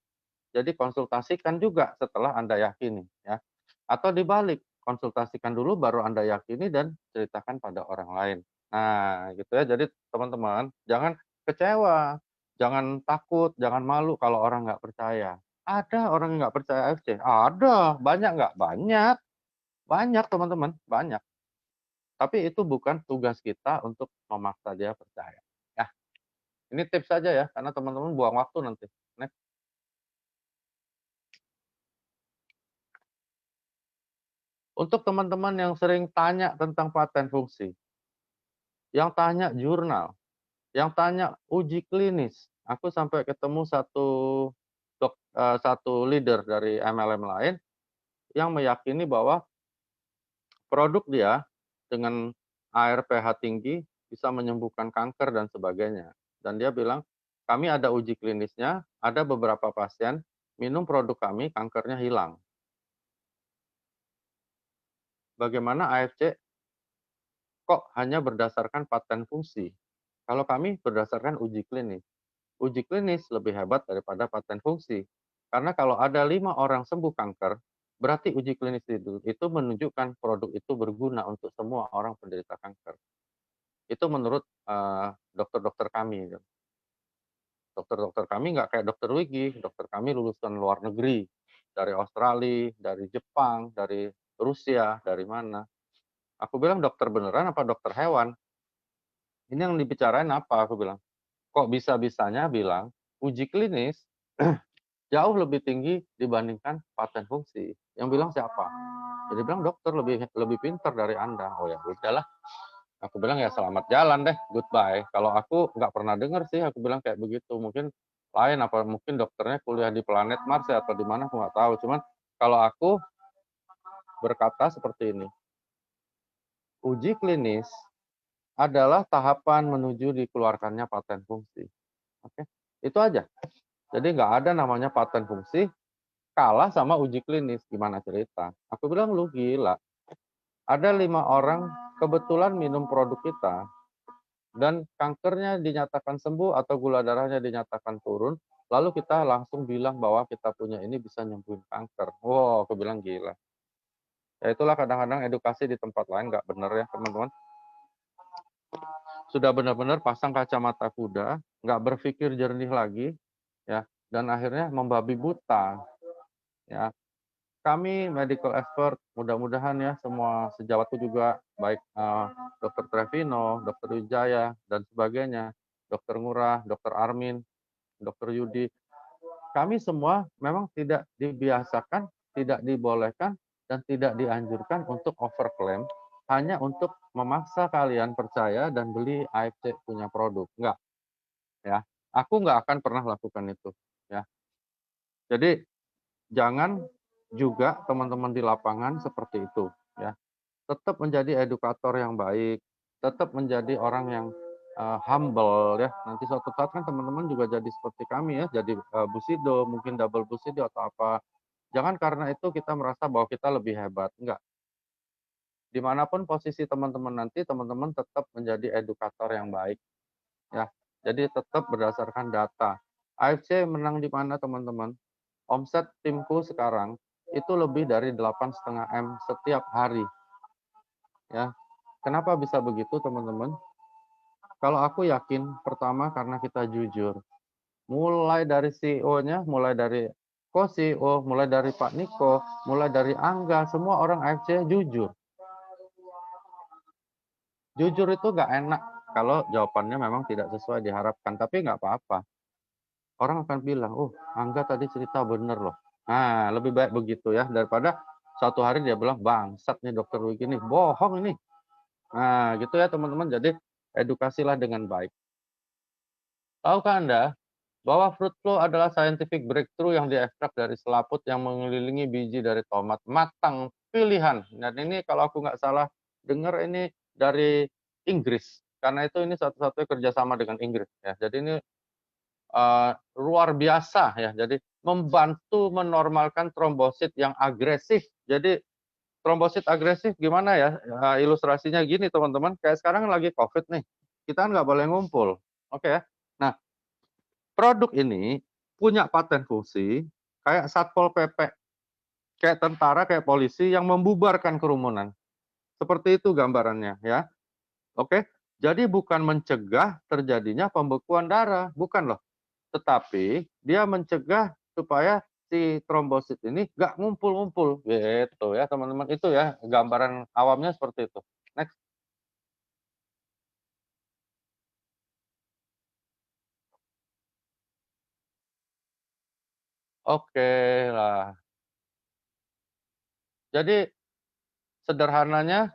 Jadi konsultasikan juga setelah Anda yakini ya. Atau dibalik, konsultasikan dulu baru Anda yakini dan ceritakan pada orang lain. Nah, gitu ya. Jadi teman-teman, jangan kecewa, jangan takut, jangan malu kalau orang nggak percaya. Ada orang yang nggak percaya AFC? Ada. Banyak nggak? Banyak. Banyak teman-teman, banyak. Tapi itu bukan tugas kita untuk memaksa dia percaya. Ya, ini tips saja ya, karena teman-teman buang waktu nanti. Next. Untuk teman-teman yang sering tanya tentang paten fungsi, yang tanya jurnal, yang tanya uji klinis, aku sampai ketemu satu leader dari MLM lain yang meyakini bahwa produk dia dengan ARPH tinggi bisa menyembuhkan kanker dan sebagainya. Dan dia bilang, kami ada uji klinisnya, ada beberapa pasien minum produk kami, kankernya hilang. Bagaimana AFC kok hanya berdasarkan paten fungsi? Kalau kami berdasarkan uji klinis. Uji klinis lebih hebat daripada paten fungsi. Karena kalau ada 5 orang sembuh kanker, berarti uji klinis itu menunjukkan produk itu berguna untuk semua orang penderita kanker. Itu menurut dokter-dokter kami. Dokter-dokter kami nggak kayak dokter Wigi, dokter kami lulusan luar negeri, dari Australia, dari Jepang, dari Rusia, dari mana. Aku bilang dokter beneran apa dokter hewan? Ini yang dibicarain apa? Aku bilang. Kok bisa-bisanya bilang uji klinis jauh lebih tinggi dibandingkan paten fungsi. Yang bilang siapa? Jadi bilang dokter lebih lebih pintar dari Anda. Oh ya udahlah. Aku bilang ya selamat jalan deh, goodbye. Kalau aku nggak pernah dengar sih, aku bilang kayak begitu. Mungkin lain apa mungkin dokternya kuliah di planet Mars ya, atau di mana aku nggak tahu. Cuman kalau aku berkata seperti ini, uji klinis adalah tahapan menuju dikeluarkannya paten fungsi. Oke, itu aja. Jadi nggak ada namanya paten fungsi kalah sama uji klinis. Gimana cerita? Aku bilang lu gila. Ada 5 orang kebetulan minum produk kita dan kankernya dinyatakan sembuh atau gula darahnya dinyatakan turun, lalu kita langsung bilang bahwa kita punya ini bisa nyembuhin kanker. Wow, aku bilang gila. Ya itulah kadang-kadang edukasi di tempat lain nggak bener ya teman-teman. Sudah benar-benar pasang kacamata kuda, nggak berpikir jernih lagi, ya, dan akhirnya membabi buta. Ya, kami medical expert, mudah-mudahan ya semua sejawatku juga, baik Dr. Trevino, Dr. Wijaya, dan sebagainya, Dr. Ngurah, Dr. Armin, Dr. Yudi, kami semua memang tidak dibiasakan, tidak dibolehkan, dan tidak dianjurkan untuk overclaim, hanya untuk memaksa kalian percaya dan beli AFC punya produk. Enggak, ya. Aku nggak akan pernah lakukan itu, ya. Jadi jangan juga teman-teman di lapangan seperti itu, ya. Tetap menjadi edukator yang baik, tetap menjadi orang yang humble ya. Nanti suatu saat kan teman-teman juga jadi seperti kami ya, jadi Bushido, mungkin double Bushido atau apa. Jangan karena itu kita merasa bahwa kita lebih hebat, enggak. Dimanapun posisi teman-teman nanti, teman-teman tetap menjadi edukator yang baik, ya. Jadi tetap berdasarkan data. AFC menang di mana teman-teman? Omset timku sekarang itu lebih dari 8,5 M setiap hari. Ya. Kenapa bisa begitu teman-teman? Kalau aku yakin pertama karena kita jujur. Mulai dari CEO-nya, mulai dari co-CEO, mulai dari Pak Niko, mulai dari Angga, semua orang AFC jujur. Jujur itu nggak enak kalau jawabannya memang tidak sesuai diharapkan, tapi nggak apa-apa. Orang akan bilang, oh Angga tadi cerita bener loh. Nah, lebih baik begitu ya, daripada suatu hari dia bilang, bangsat nih dokter Wiki nih, bohong ini. Nah, gitu ya teman-teman, jadi edukasilah dengan baik. Tahukah Anda bahwa fruit fly adalah scientific breakthrough yang diekstrak dari selaput yang mengelilingi biji dari tomat matang pilihan. Dan ini kalau aku nggak salah dengar ini dari Inggris. Karena itu ini satu-satunya kerjasama dengan Inggris. Ya. Jadi ini luar biasa ya. Jadi membantu menormalkan trombosit yang agresif. Jadi trombosit agresif gimana ya? Ilustrasinya gini teman-teman. Kayak sekarang lagi COVID nih. Kita nggak boleh ngumpul. Oke ya. Nah, produk ini punya paten fungsi kayak Satpol PP, kayak tentara, kayak polisi yang membubarkan kerumunan. Seperti itu gambarannya ya. Oke. Jadi bukan mencegah terjadinya pembekuan darah, bukan loh. Tetapi dia mencegah supaya si trombosit ini nggak ngumpul-ngumpul gitu ya teman-teman. Itu ya gambaran awamnya seperti itu. Next. Oke lah. Jadi sederhananya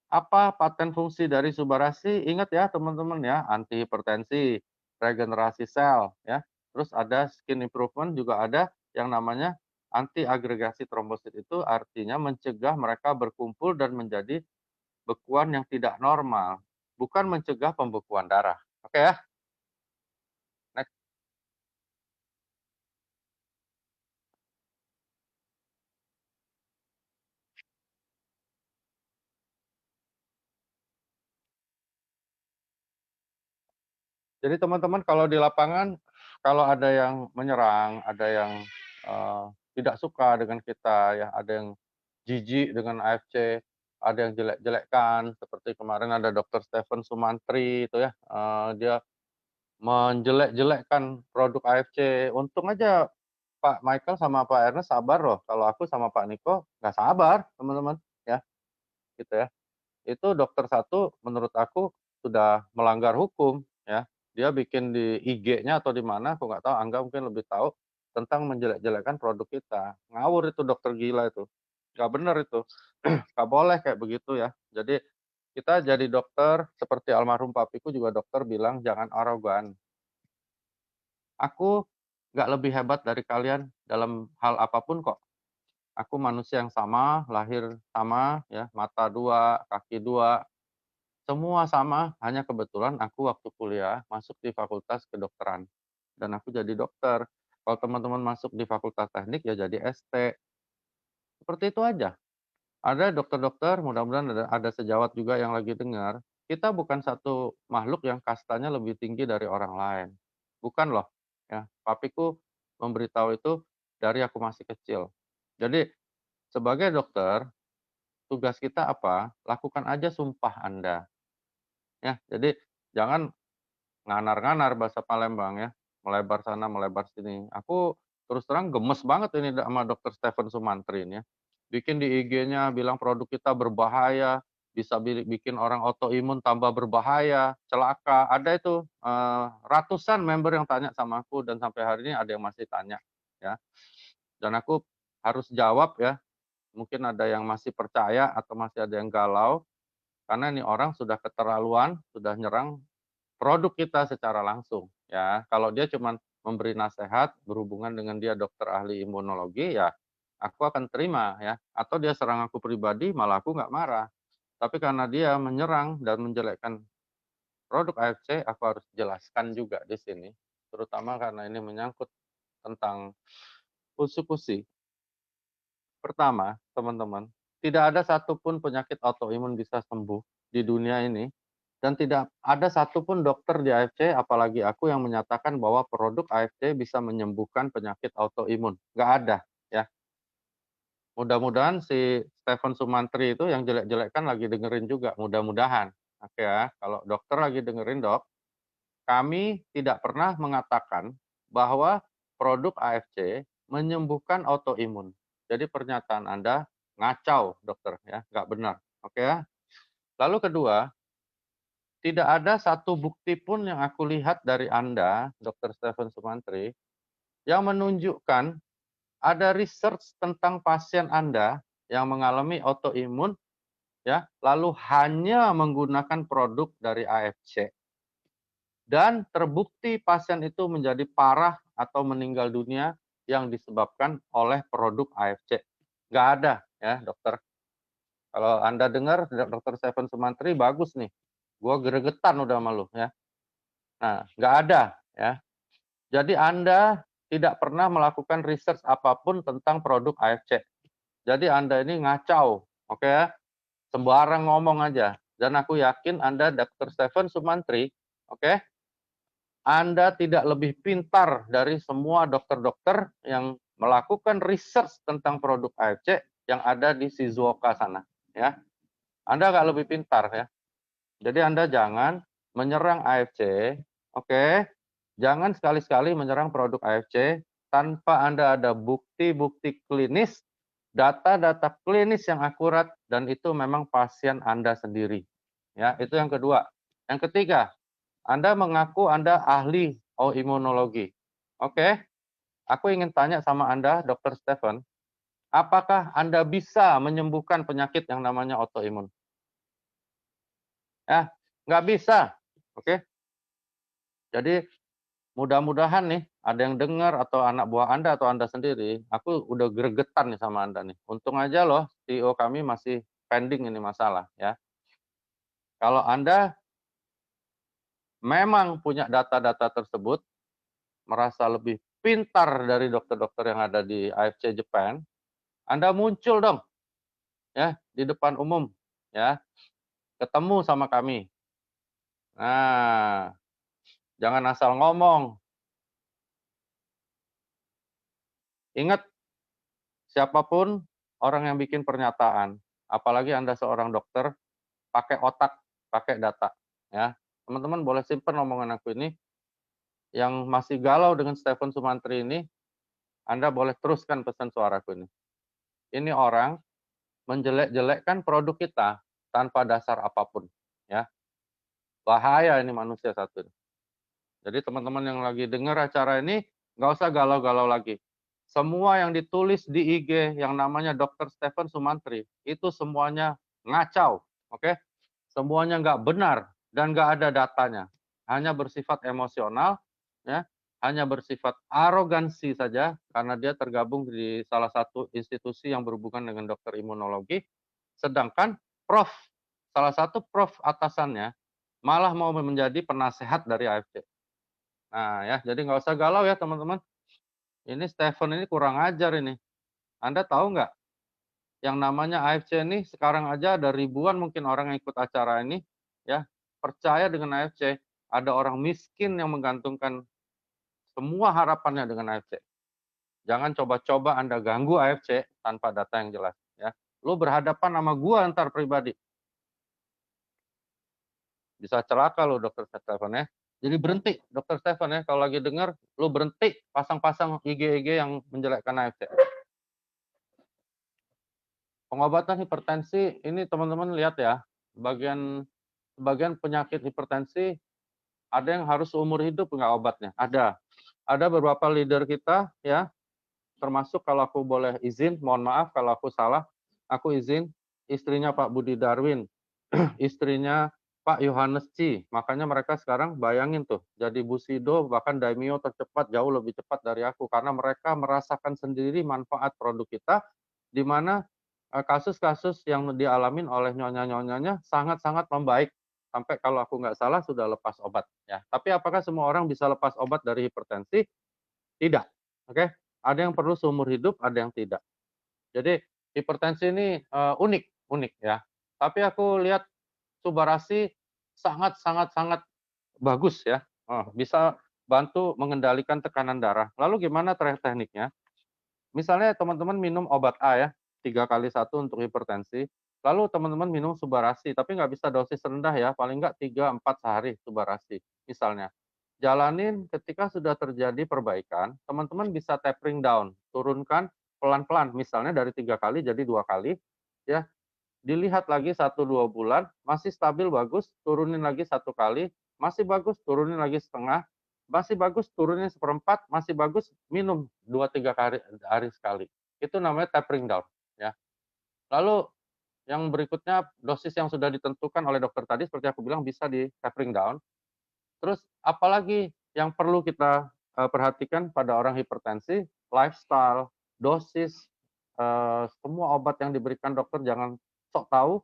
apa paten fungsi dari Subarasi? Ingat ya teman-teman ya, anti hipertensi, regenerasi sel ya. Terus ada skin improvement juga ada yang namanya anti agregasi trombosit, itu artinya mencegah mereka berkumpul dan menjadi bekuan yang tidak normal, bukan mencegah pembekuan darah. Oke ya, next. Jadi teman-teman kalau di lapangan, kalau ada yang menyerang, ada yang eh, tidak suka dengan kita ya, ada yang jijik dengan AFC, ada yang jelek-jelekkan, seperti kemarin ada Dokter Stephen Sumantri itu ya, dia menjelek-jelekkan produk AFC. Untung aja Pak Michael sama Pak Ernest sabar loh, kalau aku sama Pak Niko nggak sabar teman-teman ya, gitu ya. Itu dokter satu menurut aku sudah melanggar hukum ya. Dia bikin di IG-nya atau di mana aku nggak tahu, Angga mungkin lebih tahu tentang menjelek-jelekan produk kita. Ngawur itu dokter gila itu. Nggak benar itu. Nggak boleh kayak begitu ya. Jadi kita jadi dokter seperti almarhum papiku juga dokter bilang jangan arogan. Aku nggak lebih hebat dari kalian dalam hal apapun kok. Aku manusia yang sama, lahir sama, ya, mata dua, kaki dua, semua sama, hanya kebetulan aku waktu kuliah masuk di fakultas kedokteran, dan aku jadi dokter. Kalau teman-teman masuk di fakultas teknik ya jadi ST, seperti itu aja. Ada dokter-dokter, mudah-mudahan ada sejawat juga yang lagi dengar, kita bukan satu makhluk yang kastanya lebih tinggi dari orang lain. Bukan loh, ya. Papiku memberitahu itu dari aku masih kecil. Jadi sebagai dokter, tugas kita apa? Lakukan aja sumpah Anda, ya. Jadi jangan nganar-nganar bahasa Palembang ya, melebar sana melebar sini. Aku terus terang gemes banget ini sama Dokter Stephen Sumantri ini ya. Bikin di IG-nya bilang produk kita berbahaya, bisa bikin orang autoimun tambah berbahaya, celaka. Ada itu ratusan member yang tanya sama aku dan sampai hari ini ada yang masih tanya ya. Dan aku harus jawab ya. Mungkin ada yang masih percaya atau masih ada yang galau karena ini orang sudah keterlaluan, sudah nyerang produk kita secara langsung ya. Kalau dia cuma memberi nasihat berhubungan dengan dia dokter ahli imunologi ya aku akan terima ya. Atau dia serang aku pribadi malah aku nggak marah. Tapi karena dia menyerang dan menjelekkan produk AFC, aku harus jelaskan juga di sini. Terutama karena ini menyangkut tentang usus-usi. Pertama, teman-teman, tidak ada satupun penyakit autoimun bisa sembuh di dunia ini, dan tidak ada satupun dokter di AFC, apalagi aku, yang menyatakan bahwa produk AFC bisa menyembuhkan penyakit autoimun. Nggak ada, ya. Mudah-mudahan si Stephen Sumantri itu yang jelek-jelekkan lagi dengerin juga, mudah-mudahan. Oke ya, kalau dokter lagi dengerin dok, kami tidak pernah mengatakan bahwa produk AFC menyembuhkan autoimun. Jadi pernyataan Anda ngacau, dokter, ya, nggak benar. Oke ya. Lalu kedua, tidak ada satu bukti pun yang aku lihat dari Anda, Dokter Stephen Sumantri, yang menunjukkan ada research tentang pasien Anda yang mengalami autoimun, ya, lalu hanya menggunakan produk dari AFC. Dan terbukti pasien itu menjadi parah atau meninggal dunia yang disebabkan oleh produk AFC. Nggak ada ya dokter. Kalau Anda dengar dokter Stephen Sumantri bagus nih. Gua gregetan udah malu ya. Nah, nggak ada ya. Jadi Anda tidak pernah melakukan research apapun tentang produk AFC. Jadi Anda ini ngacau, oke ya. Sembarang ngomong aja. Dan aku yakin Anda Dr. Stephen Sumantri, oke, Anda tidak lebih pintar dari semua dokter-dokter yang melakukan research tentang produk AFC yang ada di Shizuoka sana, ya. Anda nggak lebih pintar, ya. Jadi Anda jangan menyerang AFC, oke? Jangan sekali-sekali menyerang produk AFC tanpa Anda ada bukti-bukti klinis, data-data klinis yang akurat, dan itu memang pasien Anda sendiri. Ya, itu yang kedua. Yang ketiga, Anda mengaku Anda ahli imunologi. Oke, aku ingin tanya sama Anda, Dr. Stephen, apakah Anda bisa menyembuhkan penyakit yang namanya autoimun? Ya, nggak bisa. Oke, jadi mudah-mudahan nih ada yang dengar atau anak buah Anda atau Anda sendiri, aku udah gregetan nih sama Anda nih. Untung aja loh CEO kami masih pending ini masalah ya. Kalau Anda memang punya data-data tersebut, merasa lebih pintar dari dokter-dokter yang ada di AFC Japan, Anda muncul dong ya di depan umum ya, ketemu sama kami. Nah, jangan asal ngomong. Ingat, siapapun orang yang bikin pernyataan, apalagi Anda seorang dokter, pakai otak, pakai data, ya. Teman-teman boleh simpen omongan aku ini, yang masih galau dengan Stephen Sumantri ini, Anda boleh teruskan pesan suaraku ini. Ini orang menjelek-jelekkan produk kita tanpa dasar apapun, ya. Bahaya ini manusia satu ini. Jadi teman-teman yang lagi dengar acara ini, nggak usah galau-galau lagi. Semua yang ditulis di IG yang namanya Dr. Stephen Sumantri, itu semuanya ngacau, oke? Semuanya nggak benar dan nggak ada datanya. Hanya bersifat emosional, ya, hanya bersifat arogansi saja karena dia tergabung di salah satu institusi yang berhubungan dengan dokter imunologi. Sedangkan prof, salah satu prof atasannya malah mau menjadi penasehat dari AFC. Nah ya, jadi nggak usah galau ya teman-teman. Ini Stephen ini kurang ajar ini. Anda tahu nggak, yang namanya AFC ini sekarang aja ada ribuan mungkin orang yang ikut acara ini, ya, percaya dengan AFC. Ada orang miskin yang menggantungkan semua harapannya dengan AFC. Jangan coba-coba Anda ganggu AFC tanpa data yang jelas, ya. Lu berhadapan sama gua ntar pribadi. Bisa celaka lu Dokter Stephen ya. Jadi berhenti Dokter Stephen ya, kalau lagi dengar lu berhenti pasang-pasang IG-IG yang menjelekkan AFC. Pengobatan hipertensi ini teman-teman lihat ya, sebagian penyakit hipertensi ada yang harus seumur hidup nggak obatnya, ada. Ada beberapa leader kita ya, termasuk kalau aku boleh izin, mohon maaf kalau aku salah, aku izin, istrinya Pak Budi Darwin, istrinya Pak Yohanes Chi, makanya mereka sekarang bayangin tuh, jadi Busido bahkan Daimyo tercepat jauh lebih cepat dari aku, karena mereka merasakan sendiri manfaat produk kita, di mana kasus-kasus yang dialamin oleh nyonya-nyonyanya sangat-sangat membaik, sampai kalau aku nggak salah sudah lepas obat ya. Tapi apakah semua orang bisa lepas obat dari hipertensi? Tidak, oke. Ada yang perlu seumur hidup, ada yang tidak. Jadi hipertensi ini unik, unik ya. Tapi aku lihat Subarasi sangat sangat sangat bagus ya, bisa bantu mengendalikan tekanan darah. Lalu gimana tekniknya? Misalnya teman-teman minum obat A ya, 3 kali 1 untuk hipertensi, lalu teman-teman minum Subarasi, tapi nggak bisa dosis rendah ya, paling nggak 3, 4 sehari Subarasi, misalnya. Jalanin ketika sudah terjadi perbaikan, teman-teman bisa tapering down, turunkan pelan-pelan, misalnya dari 3 kali jadi 2 kali, ya. Dilihat lagi 1-2 bulan, masih stabil bagus, turunin lagi 1 kali, masih bagus, turunin lagi setengah, masih bagus, turunin seperempat, masih bagus, minum 2-3 hari sekali. Itu namanya tapering down, ya. Lalu yang berikutnya, dosis yang sudah ditentukan oleh dokter tadi seperti aku bilang bisa di tapering down. Terus apalagi yang perlu kita perhatikan pada orang hipertensi, lifestyle, dosis, semua obat yang diberikan dokter jangan sok tahu,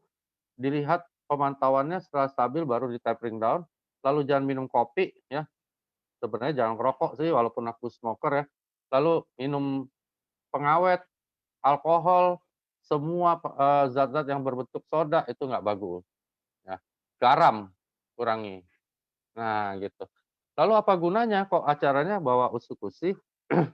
dilihat pemantauannya setelah stabil baru di tapering down, lalu jangan minum kopi ya, sebenarnya jangan ngerokok sih walaupun aku smoker ya, lalu minum pengawet, alkohol, semua zat-zat yang berbentuk soda itu nggak bagus ya, garam kurangi, nah gitu. Lalu apa gunanya kok acaranya bawa usukusi?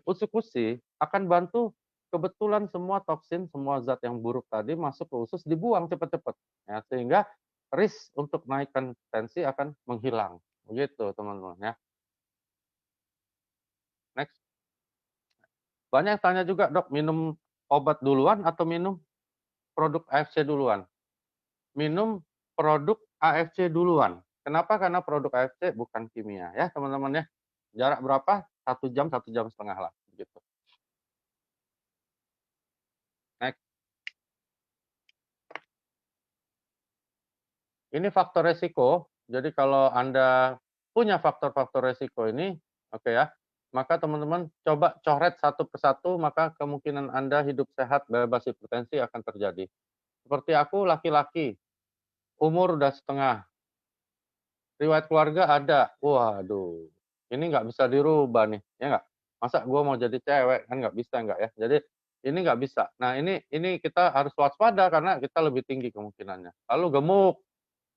Usukusi akan bantu kebetulan semua toksin, semua zat yang buruk tadi masuk ke usus dibuang cepat-cepat, ya, sehingga risk untuk naikkan tensi akan menghilang. Begitu teman-teman ya. Next. Banyak yang tanya juga, "Dok, minum obat duluan atau minum produk AFC duluan?" Minum produk AFC duluan. Kenapa? Karena produk AFC bukan kimia ya teman-teman ya. Jarak berapa? 1 jam, 1,5 jam lah, begitu. Next. Ini faktor resiko, jadi kalau Anda punya faktor-faktor resiko ini, oke ya, maka teman-teman coba coret satu persatu, maka kemungkinan Anda hidup sehat, bebas hipertensi akan terjadi. Seperti aku laki-laki, umur udah setengah, riwayat keluarga ada, waduh, ini nggak bisa dirubah nih, ya nggak? Masa gue mau jadi cewek, kan nggak bisa nggak ya? Jadi ini nggak bisa. Nah ini kita harus waspada karena kita lebih tinggi kemungkinannya. Lalu gemuk,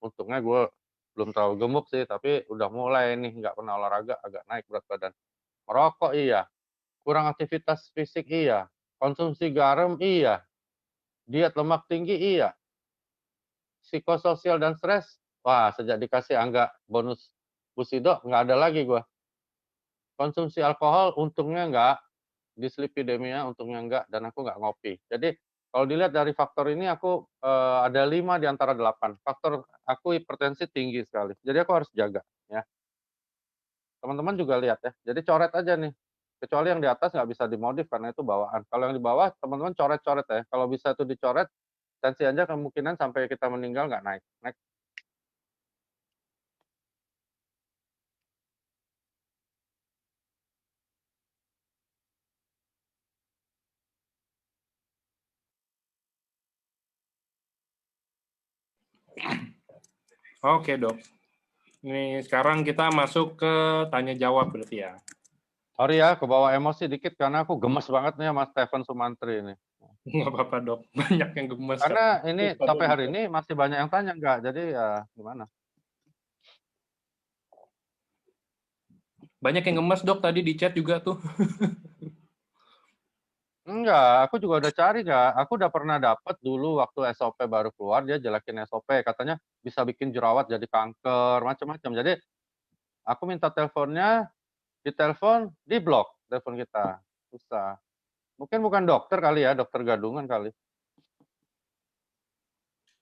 untungnya gue belum terlalu gemuk sih, tapi udah mulai nih nggak pernah olahraga, agak naik berat badan. Merokok iya, kurang aktivitas fisik iya, konsumsi garam iya, diet lemak tinggi iya, psikososial dan stres, wah sejak dikasih Angga bonus Bushido nggak ada lagi gue. Konsumsi alkohol untungnya nggak, dislipidemia untungnya nggak, dan aku nggak ngopi. Jadi kalau dilihat dari faktor ini aku ada 5 di antara 8. Faktor aku hipertensi tinggi sekali, jadi aku harus jaga ya. Teman-teman juga lihat ya, jadi coret aja nih, kecuali yang di atas nggak bisa dimodif karena itu bawaan. Kalau yang di bawah teman-teman coret-coret ya, kalau bisa itu dicoret, tensi aja kemungkinan sampai kita meninggal nggak naik. Next. Oke, Dok. Ini sekarang kita masuk ke tanya jawab berarti ya. Sorry ya, kebawa emosi dikit karena aku gemes banget nih sama Stephen Sumantri ini. Nggak apa-apa, Dok. Banyak yang gemes Karena katanya. ini sampai hari ini masih banyak yang tanya nggak, jadi ya gimana? Banyak yang gemes, Dok, tadi di chat juga tuh. Enggak, aku juga udah cari, Kak. Aku udah pernah dapet dulu waktu SOP baru keluar, dia jelekin SOP, katanya bisa bikin jerawat jadi kanker, macam-macam. Jadi aku minta teleponnya, ditelepon, diblok telepon kita. Susah. Mungkin bukan dokter kali ya, dokter gadungan kali.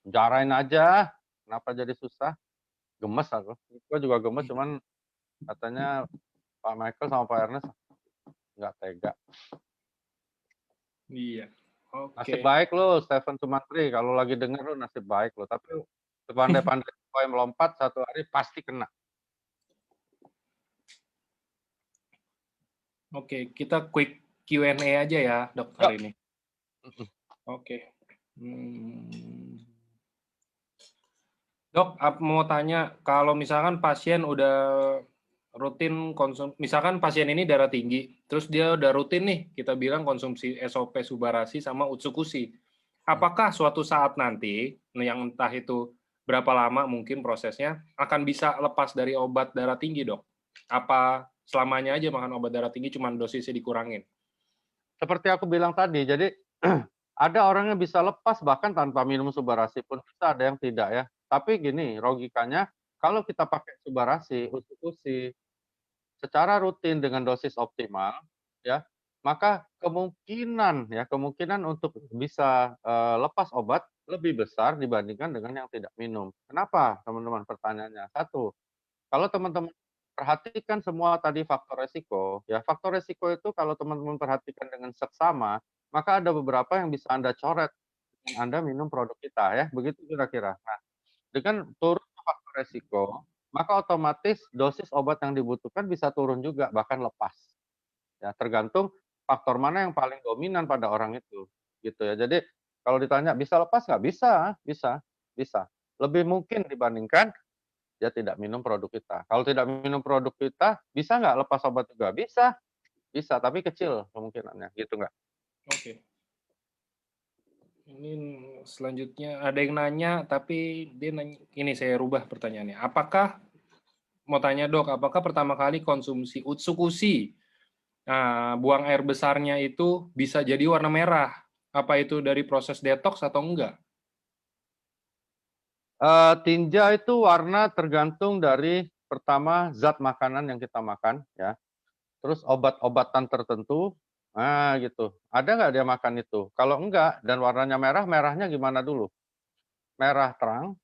Jarain aja, kenapa jadi susah? Gemes aku. Gue juga gemes, cuman katanya Pak Michael sama Pak Ernest nggak tega. Iya. Nasib Oke. baik lu, Stephen Sumantri. Kalau lagi denger lu nasib baik lu. Tapi sepandai-pandai supaya melompat satu hari pasti kena. Oke, kita quick Q&A aja ya, Dok, Yuk. hari ini. Oke. Hmm. Dok, mau tanya, kalau misalkan pasien udah rutin misalkan pasien ini darah tinggi, terus dia udah rutin nih, kita bilang konsumsi SOP Subarasi sama Utsukushi. Apakah suatu saat nanti, yang entah itu berapa lama mungkin prosesnya, akan bisa lepas dari obat darah tinggi, Dok? Apa selamanya aja makan obat darah tinggi, cuman dosisnya dikurangin? Seperti aku bilang tadi, jadi ada orang yang bisa lepas bahkan tanpa minum Subarasi pun bisa, ada yang tidak ya. Tapi gini, logikanya kalau kita pakai Subarasi, Utsukushi secara rutin dengan dosis optimal, ya, maka kemungkinan untuk bisa lepas obat lebih besar dibandingkan dengan yang tidak minum. Kenapa, teman-teman? Pertanyaannya satu, kalau teman-teman perhatikan semua tadi faktor resiko, ya faktor resiko itu kalau teman-teman perhatikan dengan seksama, maka ada beberapa yang bisa Anda coret dengan Anda minum produk kita ya, begitu kira-kira. Nah, dengan turunnya faktor resiko, maka otomatis dosis obat yang dibutuhkan bisa turun juga, bahkan lepas. Ya, tergantung faktor mana yang paling dominan pada orang itu, gitu ya. Jadi kalau ditanya bisa lepas nggak? Bisa, bisa, bisa. Lebih mungkin dibandingkan dia tidak minum produk kita. Kalau tidak minum produk kita, bisa nggak lepas obat juga? Bisa, bisa, tapi kecil kemungkinannya, gitu nggak? Oke. Ini selanjutnya ada yang nanya, tapi dia nanya, ini saya rubah pertanyaannya. Apakah mau tanya dok, apakah pertama kali konsumsi utsukushi, buang air besarnya itu bisa jadi warna merah? Apa itu dari proses detox atau enggak? Tinja itu warna tergantung dari pertama zat makanan yang kita makan ya, terus obat-obatan tertentu, nah gitu. Ada nggak dia makan itu? Kalau enggak dan warnanya merah, merahnya gimana dulu? Merah terang,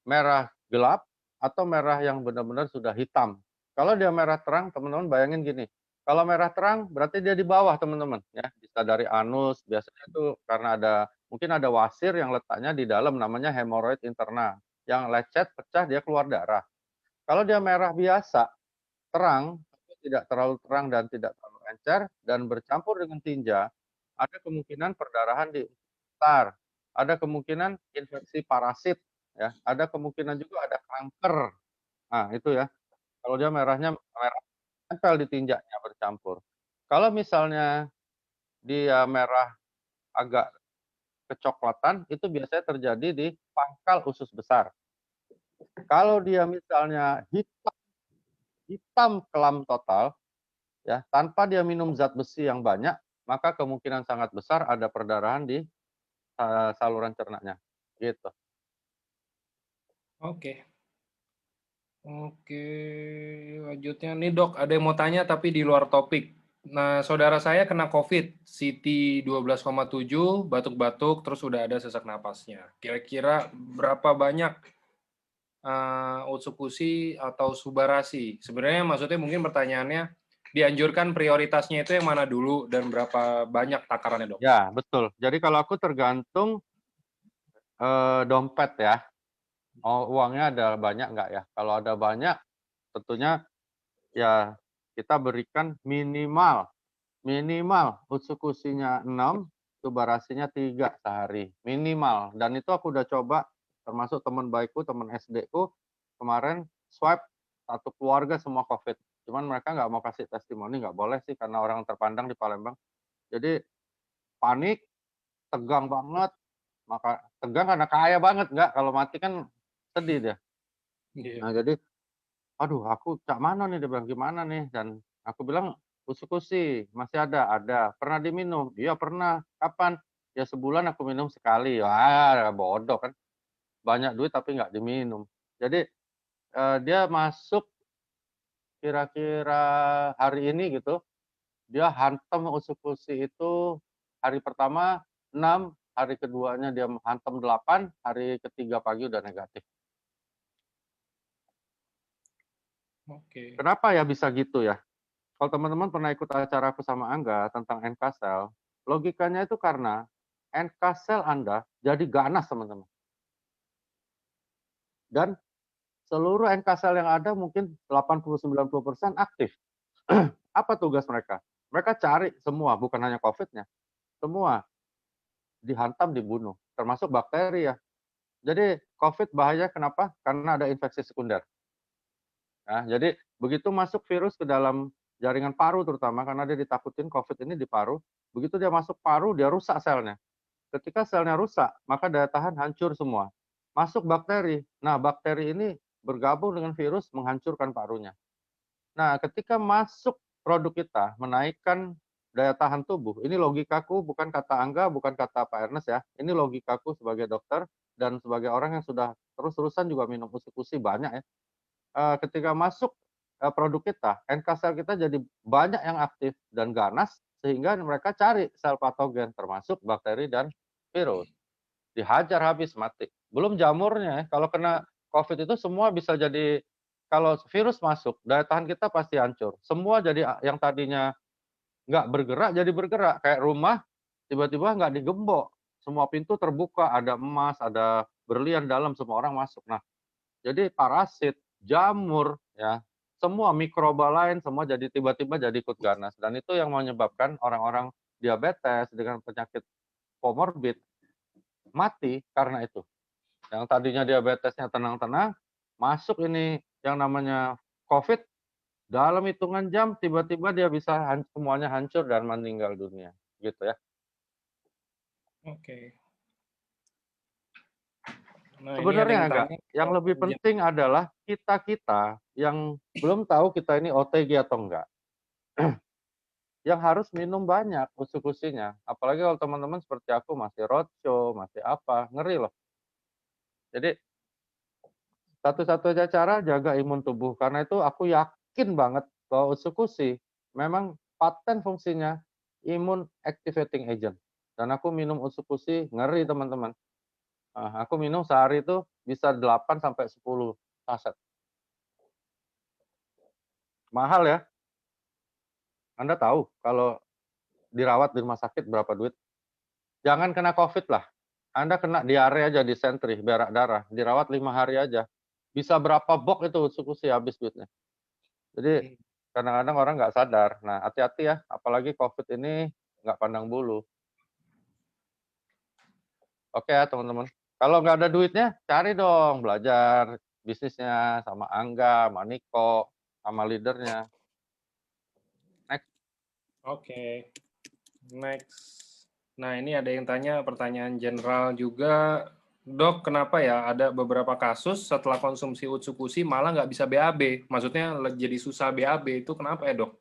merah gelap, atau merah yang benar-benar sudah hitam? Kalau dia merah terang, teman-teman bayangin gini, kalau merah terang berarti dia di bawah teman-teman ya, bisa dari anus, biasanya itu karena mungkin ada wasir yang letaknya di dalam namanya hemoroid interna, yang lecet, pecah, dia keluar darah. Kalau dia merah biasa, terang, tapi tidak terlalu terang dan tidak terlalu encer, dan bercampur dengan tinja, ada kemungkinan perdarahan di sekitar, ada kemungkinan infeksi parasit, ya, ada kemungkinan juga ada kanker. Nah, itu ya, kalau dia merahnya merah nempel di tinjanya bercampur. Kalau misalnya dia merah agak kecoklatan, itu biasanya terjadi di pangkal usus besar. Kalau dia misalnya hitam, hitam kelam total, ya, tanpa dia minum zat besi yang banyak, maka kemungkinan sangat besar ada perdarahan di saluran cernanya, gitu. Oke. Oke, lanjutnya nih dok, ada yang mau tanya tapi di luar topik. Nah, saudara saya kena COVID, CT 12,7, batuk-batuk, terus udah ada sesak napasnya. Kira-kira berapa banyak Utsukushi atau Subarashi? Sebenarnya maksudnya mungkin pertanyaannya, dianjurkan prioritasnya itu yang mana dulu dan berapa banyak takarannya dok? Ya, betul. Jadi kalau aku tergantung dompet ya, uangnya ada banyak nggak ya? Kalau ada banyak, tentunya ya kita berikan minimal minimal Utsukushi-nya 6, Subarasinya 3 sehari, minimal. Dan itu aku udah coba, termasuk teman baikku, teman SD-ku, kemarin swab satu keluarga semua COVID. Cuman mereka nggak mau kasih testimoni, nggak boleh sih karena orang terpandang di Palembang. Jadi panik, tegang banget, maka tegang karena kaya banget, nggak, kalau mati kan sedih dia. Iya. Nah jadi, "Aduh aku cak mana nih?" Dia bilang, "Gimana nih?" Dan aku bilang, "Utsukushi masih ada?" "Ada." "Pernah diminum?" "Iya pernah." "Kapan?" "Ya sebulan aku minum sekali." Wah bodoh kan, banyak duit tapi nggak diminum. Jadi, dia masuk kira-kira hari ini gitu, dia hantam Utsukushi itu hari pertama 6, hari keduanya dia hantam 8, hari ketiga pagi udah negatif. Oke. Kenapa ya bisa gitu ya? Kalau teman-teman pernah ikut acara aku sama Angga tentang NK sel, logikanya itu karena NK sel Anda jadi ganas teman-teman. Dan seluruh NK sel yang ada mungkin 80-90% aktif. Apa tugas mereka? Mereka cari semua, bukan hanya COVID-nya, semua dihantam, dibunuh, termasuk bakteri ya. Jadi COVID bahaya kenapa? Karena ada infeksi sekunder. Nah, jadi begitu masuk virus ke dalam jaringan paru terutama karena dia ditakutin COVID ini di paru, begitu dia masuk paru dia rusak selnya. Ketika selnya rusak, maka daya tahan hancur semua. Masuk bakteri. Nah, bakteri ini bergabung dengan virus menghancurkan parunya. Nah, ketika masuk produk kita menaikkan daya tahan tubuh, ini logikaku bukan kata Angga, bukan kata Pak Ernest ya. Ini logikaku sebagai dokter dan sebagai orang yang sudah terus-terusan juga minum Utsukushi banyak ya. Ketika masuk produk kita, NK sel kita jadi banyak yang aktif dan ganas sehingga mereka cari sel patogen termasuk bakteri dan virus. Dihajar habis mati. Belum jamurnya ya, kalau kena COVID itu semua bisa jadi kalau virus masuk, daya tahan kita pasti hancur. Semua jadi yang tadinya nggak bergerak jadi bergerak, kayak rumah tiba-tiba nggak digembok, semua pintu terbuka, ada emas, ada berlian dalam, semua orang masuk. Nah, jadi parasit, jamur, ya, semua mikroba lain semua jadi tiba-tiba jadi ikut ganas dan itu yang menyebabkan orang-orang diabetes dengan penyakit komorbid mati karena itu. Yang tadinya diabetesnya tenang-tenang, masuk ini yang namanya COVID, dalam hitungan jam tiba-tiba dia bisa semuanya hancur dan meninggal dunia, gitu ya. Oke. Nah, ini ada Sebenarnya yang enggak. tanya Yang lebih soal penting adalah kita-kita yang belum tahu kita ini OTG atau enggak. Yang harus minum banyak usuk-usinya. Apalagi kalau teman-teman seperti aku masih roadshow, masih apa, ngeri loh. Jadi satu-satunya cara jaga imun tubuh. Karena itu aku yakin banget bahwa usuk-usi memang paten fungsinya imun activating agent. Dan aku minum usuk-usi ngeri teman-teman. Aku minum sehari itu bisa 8 sampai 10 saset. Mahal ya. Anda tahu kalau dirawat di rumah sakit berapa duit? Jangan kena Covid lah. Anda kena diare aja di sentri, berak darah, dirawat 5 hari aja. Bisa berapa box itu usuk-usi habis duitnya. Jadi kadang-kadang orang nggak sadar. Nah, hati-hati ya, apalagi Covid ini nggak pandang bulu. Oke ya teman-teman. Kalau nggak ada duitnya, cari dong belajar bisnisnya sama Angga, sama Niko, sama leadernya. Next. Oke, next. Nah, ini ada yang tanya pertanyaan general juga. Dok, kenapa ya ada beberapa kasus setelah konsumsi Utsukushi malah nggak bisa BAB? Maksudnya jadi susah BAB, itu kenapa ya, Dok?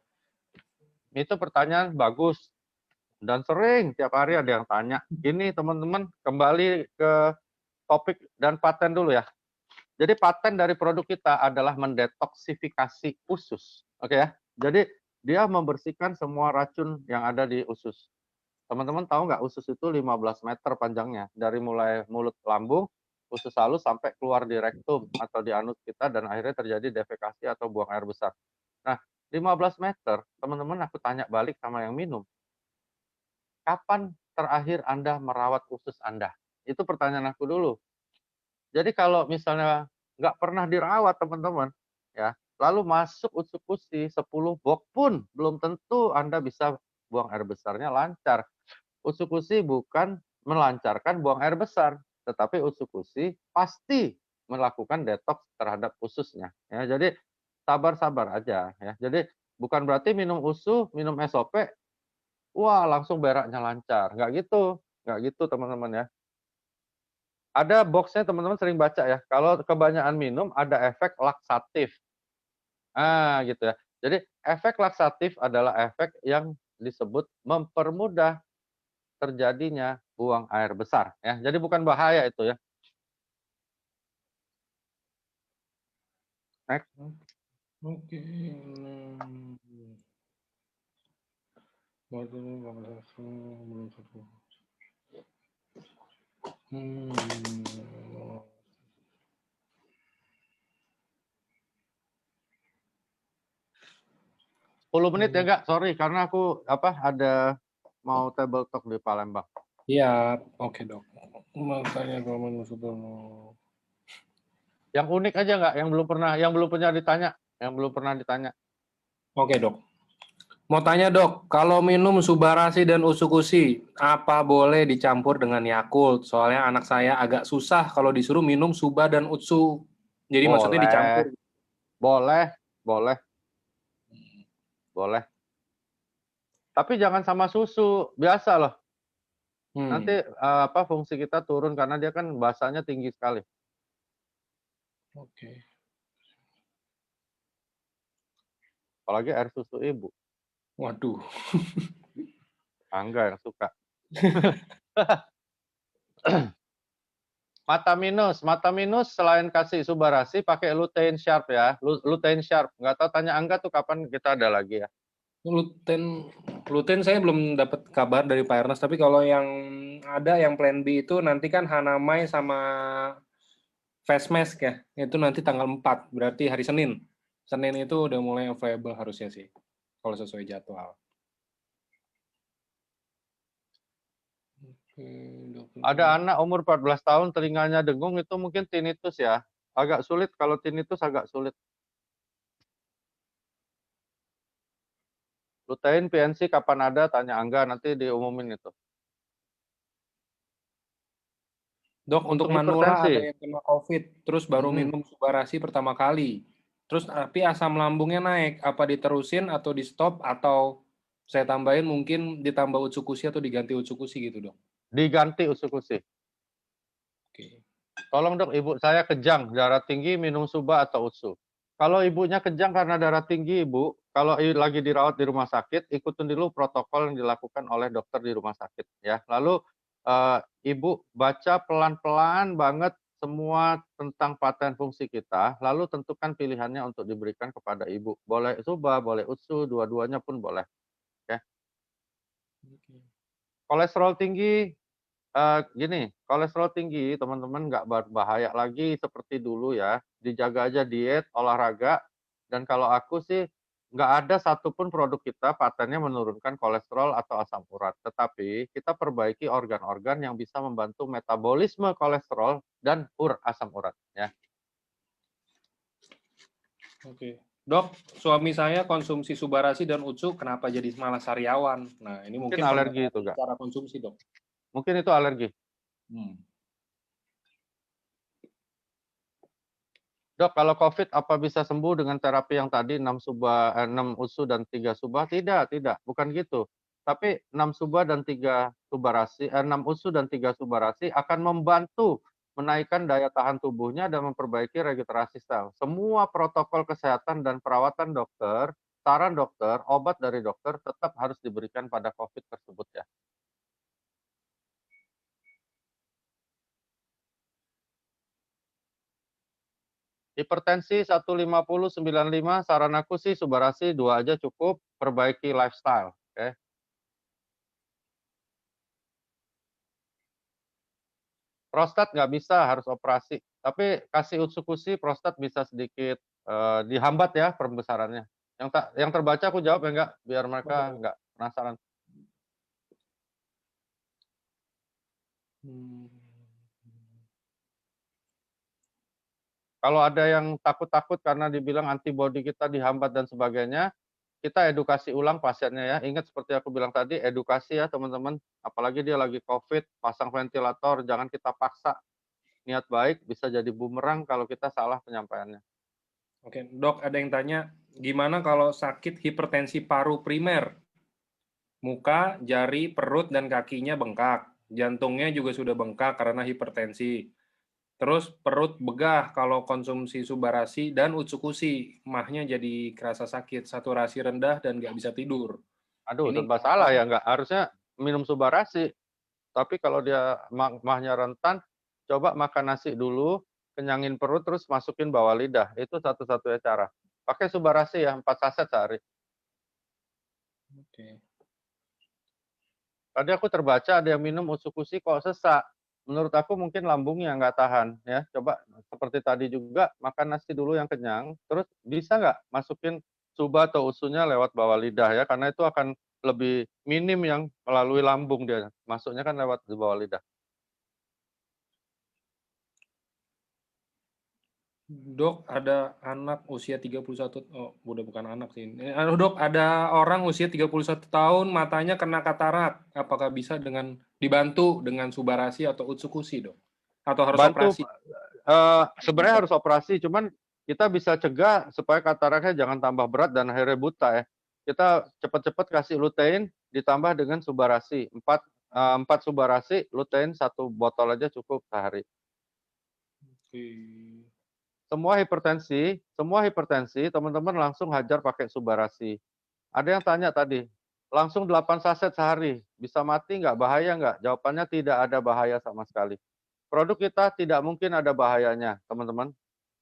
Itu pertanyaan bagus dan sering tiap hari ada yang tanya. Ini teman-teman kembali ke topik dan paten dulu ya. Jadi paten dari produk kita adalah mendetoksifikasi usus. Oke ya. Jadi dia membersihkan semua racun yang ada di usus. Teman-teman tahu nggak usus itu 15 meter panjangnya. Dari mulai mulut lambung, usus halus sampai keluar di rektum atau di anus kita dan akhirnya terjadi defekasi atau buang air besar. Nah, 15 meter, teman-teman aku tanya balik sama yang minum. Kapan terakhir Anda merawat usus Anda? Itu pertanyaan aku dulu. Jadi kalau misalnya nggak pernah dirawat teman-teman, ya, lalu masuk usuk-usi 10 box pun belum tentu Anda bisa buang air besarnya lancar. Usuk-usi bukan melancarkan buang air besar, tetapi usuk-usi pasti melakukan detoks terhadap ususnya. Ya, jadi sabar-sabar aja ya. Jadi bukan berarti minum usu, minum SOP, wah langsung beraknya lancar. Nggak gitu teman-teman ya. Ada boxnya teman-teman sering baca ya, kalau kebanyakan minum ada efek laksatif. Gitu ya. Jadi efek laksatif adalah efek yang disebut mempermudah terjadinya buang air besar ya. Jadi bukan bahaya itu ya. Next. Oke. Hmm. 10 menit ya enggak? Sorry karena aku ada mau table talk di Palembang. Iya, oke dok. Makanya kalau Yang unik aja enggak? Yang belum pernah ditanya. Oke dok. Mau tanya dok, kalau minum Subarashi dan Usukushi, apa boleh dicampur dengan Yakult? Soalnya anak saya agak susah kalau disuruh minum Suba dan Utsu. Jadi maksudnya Boleh, dicampur. boleh, boleh, boleh. Tapi jangan sama susu, biasa loh. Nanti fungsi kita turun karena dia kan basanya tinggi sekali. Oke. Apalagi air susu ibu. Waduh. Angga yang suka. Mata minus selain kasih Subarashi pakai lutein sharp ya. Lutein sharp. Nggak tahu tanya Angga tuh kapan kita ada lagi ya. Gluten saya belum dapat kabar dari Pak Ernest, tapi kalau yang ada yang plan B itu nanti kan Hanamai sama Face Mask ya, itu nanti tanggal 4, berarti hari Senin. Senin itu udah mulai available harusnya sih, kalau sesuai jadwal. Ada anak umur 14 tahun telinganya dengung itu mungkin tinnitus ya. Agak sulit kalau tinnitus agak sulit. Lutein PNC kapan ada tanya Angga nanti diumumin itu. Dok, untuk Untuk Manula ada hipertensi. yang kena COVID, terus baru minum Subarashi pertama kali. Terus tapi asam lambungnya naik, apa diterusin atau di stop atau saya tambahin mungkin ditambah Utsukushi atau diganti Utsukushi gitu dok? Diganti usuk-usik. Oke. Tolong dok, ibu saya kejang, darah tinggi, minum suba atau usu. Kalau ibunya kejang karena darah tinggi, ibu, kalau lagi dirawat di rumah sakit, ikutin dulu protokol yang dilakukan oleh dokter di rumah sakit, ya. Lalu ibu baca pelan-pelan banget semua tentang paten fungsi kita, lalu tentukan pilihannya untuk diberikan kepada ibu. Boleh suba, boleh usu, dua-duanya pun boleh. Ya. Kolesterol tinggi, gini, kolesterol tinggi teman-teman nggak berbahaya lagi seperti dulu ya, dijaga aja diet, olahraga, dan kalau aku sih nggak ada satupun produk kita patennya menurunkan kolesterol atau asam urat, tetapi kita perbaiki organ-organ yang bisa membantu metabolisme kolesterol dan asam urat ya. Oke. Dok, suami saya konsumsi Subarasi dan Utsu, kenapa jadi malah sariawan? Nah, ini Mungkin mungkin alergi itu, permasalahan Kak. cara konsumsi, Dok. Mungkin itu alergi. Dok, kalau COVID apa bisa sembuh dengan terapi yang tadi 6 usu dan 3 suba? Tidak, tidak, bukan gitu. Tapi 6 suba dan 3 subarasi, 6 usu dan 3 subarasi akan membantu menaikkan daya tahan tubuhnya dan memperbaiki regenerasi sel. Semua protokol kesehatan dan perawatan dokter, saran dokter, obat dari dokter tetap harus diberikan pada COVID tersebut ya. Hipertensi 150/95, saran aku sih Subarasi 2 aja cukup, perbaiki lifestyle, oke. Prostat nggak bisa, harus operasi. Tapi kasih Utsukushi prostat bisa sedikit, dihambat ya pembesarannya. Yang terbaca aku jawab ya enggak? Biar mereka nggak penasaran. Hmm. Kalau ada yang takut-takut karena dibilang antibodi kita dihambat dan sebagainya, kita edukasi ulang pasiennya ya. Ingat seperti aku bilang tadi, edukasi ya teman-teman. Apalagi dia lagi COVID, pasang ventilator, jangan kita paksa. Niat baik bisa jadi bumerang kalau kita salah penyampaiannya. Oke, Dok, ada yang tanya, gimana kalau sakit hipertensi paru primer? Muka, jari, perut, dan kakinya bengkak. Jantungnya juga sudah bengkak karena hipertensi. Terus perut begah kalau konsumsi Subarasi dan Utsukushi. Mahnya jadi kerasa sakit, saturasi rendah, dan nggak bisa tidur. Aduh, Ini serba salah ya, nggak harusnya minum Subarasi. Tapi kalau dia mahnya rentan, coba makan nasi dulu, kenyangin perut, terus masukin bawah lidah. Itu satu-satunya cara. Pakai Subarasi ya, 4 saset sehari. Oke. Tadi aku terbaca ada yang minum Utsukushi kok sesak. Menurut aku mungkin lambungnya nggak tahan ya. Coba seperti tadi juga makan nasi dulu yang kenyang, terus bisa nggak masukin suba atau usunya lewat bawah lidah ya, karena itu akan lebih minim yang melalui lambung dia. Masuknya kan lewat di bawah lidah. Dok, ada anak usia 31, oh udah bukan anak sih. Dok, ada orang usia 31 tahun matanya kena katarak. Apakah bisa dibantu dengan Subarasi atau Utsukushi, Dok? Atau harus Bantu, operasi? sebenarnya harus operasi, cuman kita bisa cegah supaya kataraknya jangan tambah berat dan akhirnya buta ya. Kita cepat-cepat kasih lutein ditambah dengan Subarasi. 4 Subarasi, lutein 1 botol aja cukup sehari. Oke. Semua hipertensi teman-teman langsung hajar pakai Subarasi. Ada yang tanya tadi, langsung 8 saset sehari, bisa mati nggak? Bahaya nggak? Jawabannya tidak ada bahaya sama sekali. Produk kita tidak mungkin ada bahayanya, teman-teman.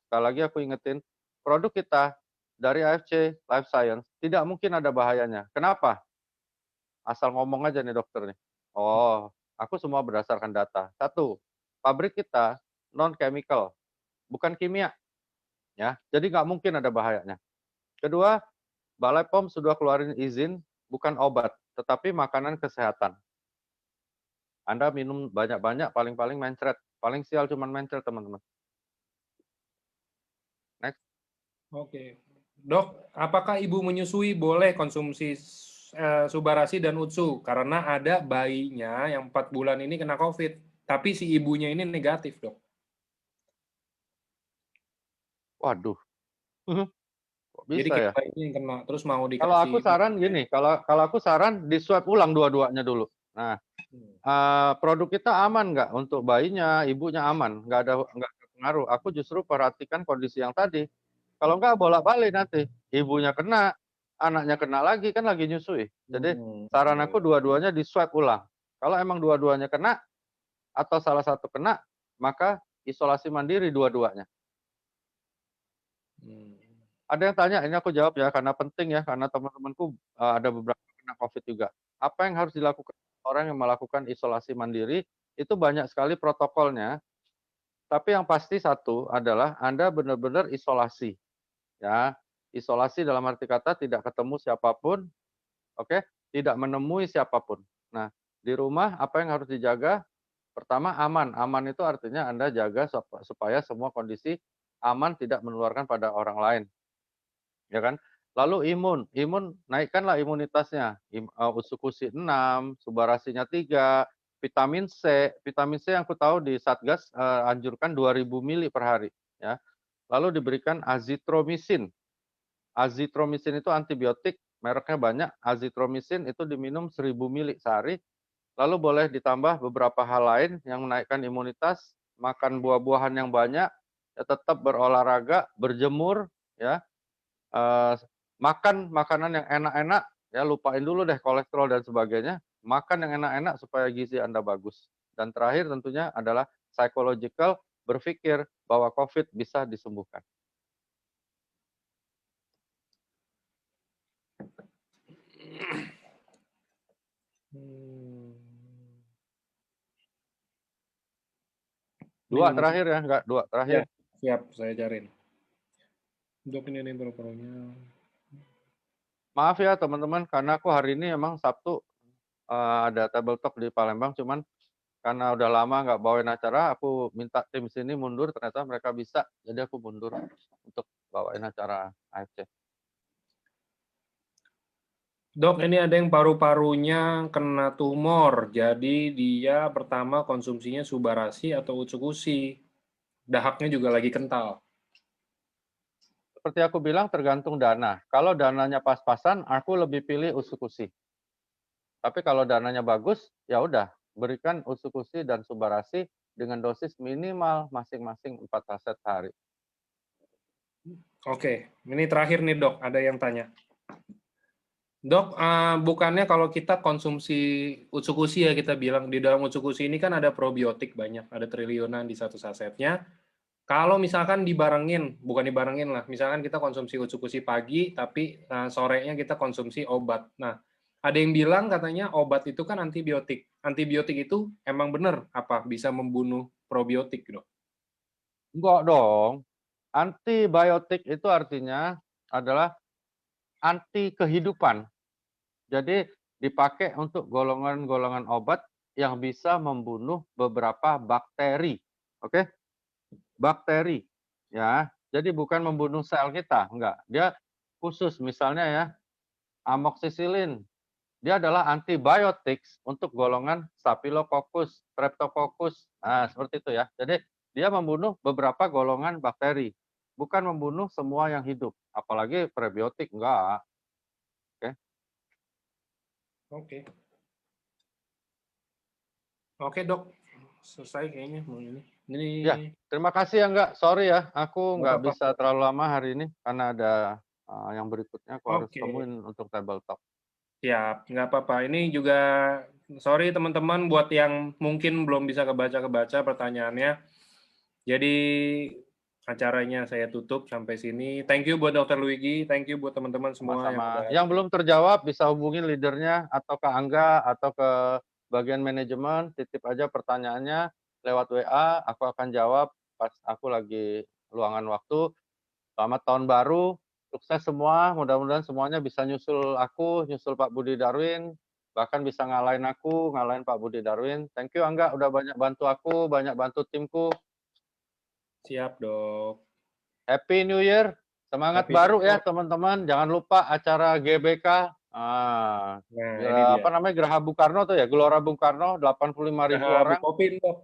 Sekali lagi aku ingetin, produk kita dari AFC Life Science tidak mungkin ada bahayanya. Kenapa? Asal ngomong aja nih dokter nih. Oh, aku semua berdasarkan data. Satu, pabrik kita non chemical, bukan kimia, ya. Jadi nggak mungkin ada bahayanya. Kedua, Balai POM sudah keluarin izin bukan obat, tetapi makanan kesehatan. Anda minum banyak-banyak, paling-paling mencret. Paling sial cuman mencret, teman-teman. Next. Oke. Dok, apakah ibu menyusui boleh konsumsi Subarasi dan Utsu? Karena ada bayinya yang 4 bulan ini kena COVID, tapi si ibunya ini negatif, Dok. Waduh, kok Jadi bisa kayak ya? bayinya yang kena, terus mau Kalau dikasih aku saran gini, kalau aku saran di swab ulang dua-duanya dulu. Nah, produk kita aman nggak untuk bayinya, ibunya aman, nggak ada pengaruh. Aku justru perhatikan kondisi yang tadi. Kalau nggak bolak-balik nanti, ibunya kena, anaknya kena lagi, kan lagi nyusui. Jadi saran aku dua-duanya di swab ulang. Kalau emang dua-duanya kena atau salah satu kena, maka isolasi mandiri dua-duanya. Ada yang tanya, ini aku jawab ya, karena penting ya, karena teman-temanku ada beberapa kena COVID juga. Apa yang harus dilakukan orang yang melakukan isolasi mandiri, itu banyak sekali protokolnya, tapi yang pasti satu adalah Anda benar-benar isolasi. Ya, isolasi dalam arti kata tidak ketemu siapapun, oke, tidak menemui siapapun. Nah, di rumah apa yang harus dijaga? Pertama aman. Aman itu artinya Anda jaga supaya semua kondisi aman, tidak menularkan pada orang lain. Ya kan? Lalu imun naikkanlah imunitasnya. Usukusi 6, subarasinya 3, vitamin C. Vitamin C yang aku tahu di Satgas anjurkan 2000 mili per hari, ya. Lalu diberikan azitromisin. Azitromisin itu antibiotik, mereknya banyak. Azitromisin itu diminum 1000 mili sehari. Lalu boleh ditambah beberapa hal lain yang menaikkan imunitas, makan buah-buahan yang banyak, ya tetap berolahraga, berjemur, ya. Makan makanan yang enak-enak, ya lupain dulu deh kolesterol dan sebagainya. Makan yang enak-enak supaya gizi Anda bagus. Dan terakhir tentunya adalah psychological, berpikir bahwa COVID bisa disembuhkan. Dua terakhir ya, enggak, dua terakhir. Ya, siap, saya cariin. Dok, ini intro-pronya. Maaf ya teman-teman, karena aku hari ini emang Sabtu ada table talk di Palembang, cuman karena udah lama nggak bawain acara, aku minta tim sini mundur, ternyata mereka bisa, jadi aku mundur untuk bawain acara AFC. Dok, ini ada yang paru-parunya kena tumor, jadi dia pertama konsumsinya Subarasi atau Utsukushi. Dahaknya juga lagi kental. Seperti aku bilang tergantung dana. Kalau dananya pas-pasan, aku lebih pilih Utsukushi. Tapi kalau dananya bagus, ya udah berikan Utsukushi dan Subarasi dengan dosis minimal masing-masing 4 saset sehari. Oke, ini terakhir nih dok, ada yang tanya. Dok, bukannya kalau kita konsumsi Utsukushi ya kita bilang, di dalam Utsukushi ini kan ada probiotik banyak, ada triliunan di satu sasetnya. Kalau misalkan dibarengin, bukan dibarengin lah, misalkan kita konsumsi Utsukushi pagi, tapi sorenya kita konsumsi obat. Nah, ada yang bilang katanya obat itu kan antibiotik. Antibiotik itu emang benar apa bisa membunuh probiotik, dok? Enggak dong. Antibiotik itu artinya adalah anti kehidupan. Jadi dipakai untuk golongan-golongan obat yang bisa membunuh beberapa bakteri. Oke? Bakteri. Ya. Jadi bukan membunuh sel kita, enggak. Dia khusus misalnya ya, amoxicillin. Dia adalah antibiotik untuk golongan Staphylococcus, Streptococcus. Nah, seperti itu ya. Jadi dia membunuh beberapa golongan bakteri, bukan membunuh semua yang hidup. Apalagi prebiotik enggak. Oke. Oke. Oke, dok. Selesai kayaknya mau ini. Ya, terima kasih ya enggak. Sorry ya, aku Nggak enggak apa-apa. bisa terlalu lama hari ini karena ada yang berikutnya aku harus Oke. temuin untuk table talk. Siap, nggak apa-apa. Ini juga, sorry teman-teman buat yang mungkin belum bisa kebaca-kebaca pertanyaannya. Jadi acaranya saya tutup sampai sini. Thank you buat Dr. Luigi, thank you buat teman-teman semua yang Sama-sama. udah. Yang belum terjawab bisa hubungi leadernya atau ke Angga atau ke bagian manajemen, titip aja pertanyaannya lewat WA, aku akan jawab pas aku lagi luangan waktu. Selamat tahun baru, sukses semua, mudah-mudahan semuanya bisa nyusul aku, nyusul Pak Budi Darwin, bahkan bisa ngalahin aku, ngalahin Pak Budi Darwin. Thank you Angga, udah banyak bantu aku, banyak bantu timku. Siap, Dok. Happy New Year, semangat Happy baru New ya Year. teman-teman. Jangan lupa acara GBK, Nah, ini dia. apa namanya, Geraha Bung Karno tuh ya, Gelora Bung Karno, 85.000 orang. Bukopin, Dok.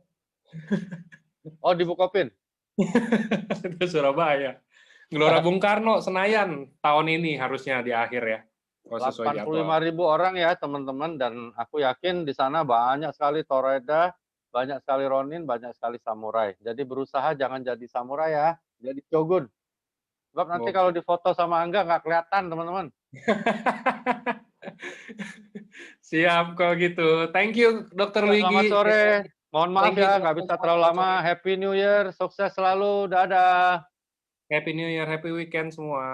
Oh, di Bukopin? Itu Surabaya. Gelora Bung Karno, Senayan, tahun ini harusnya di akhir ya. Oh, sesuai 85.000 jadwal. orang ya teman-teman, dan aku yakin di sana banyak sekali Toreda, banyak sekali Ronin, banyak sekali samurai. Jadi berusaha jangan jadi samurai ya, jadi shogun. Sebab nanti kalau Oke. difoto sama Angga nggak kelihatan teman-teman. Siap kalau gitu. Thank you, Dokter Ya, selamat Luigi. sore. Mohon maaf Thank you, ya nggak teman-teman bisa semua. terlalu Selamat lama. sore. Happy New Year, sukses selalu. Dadah. Happy New Year, happy weekend semua.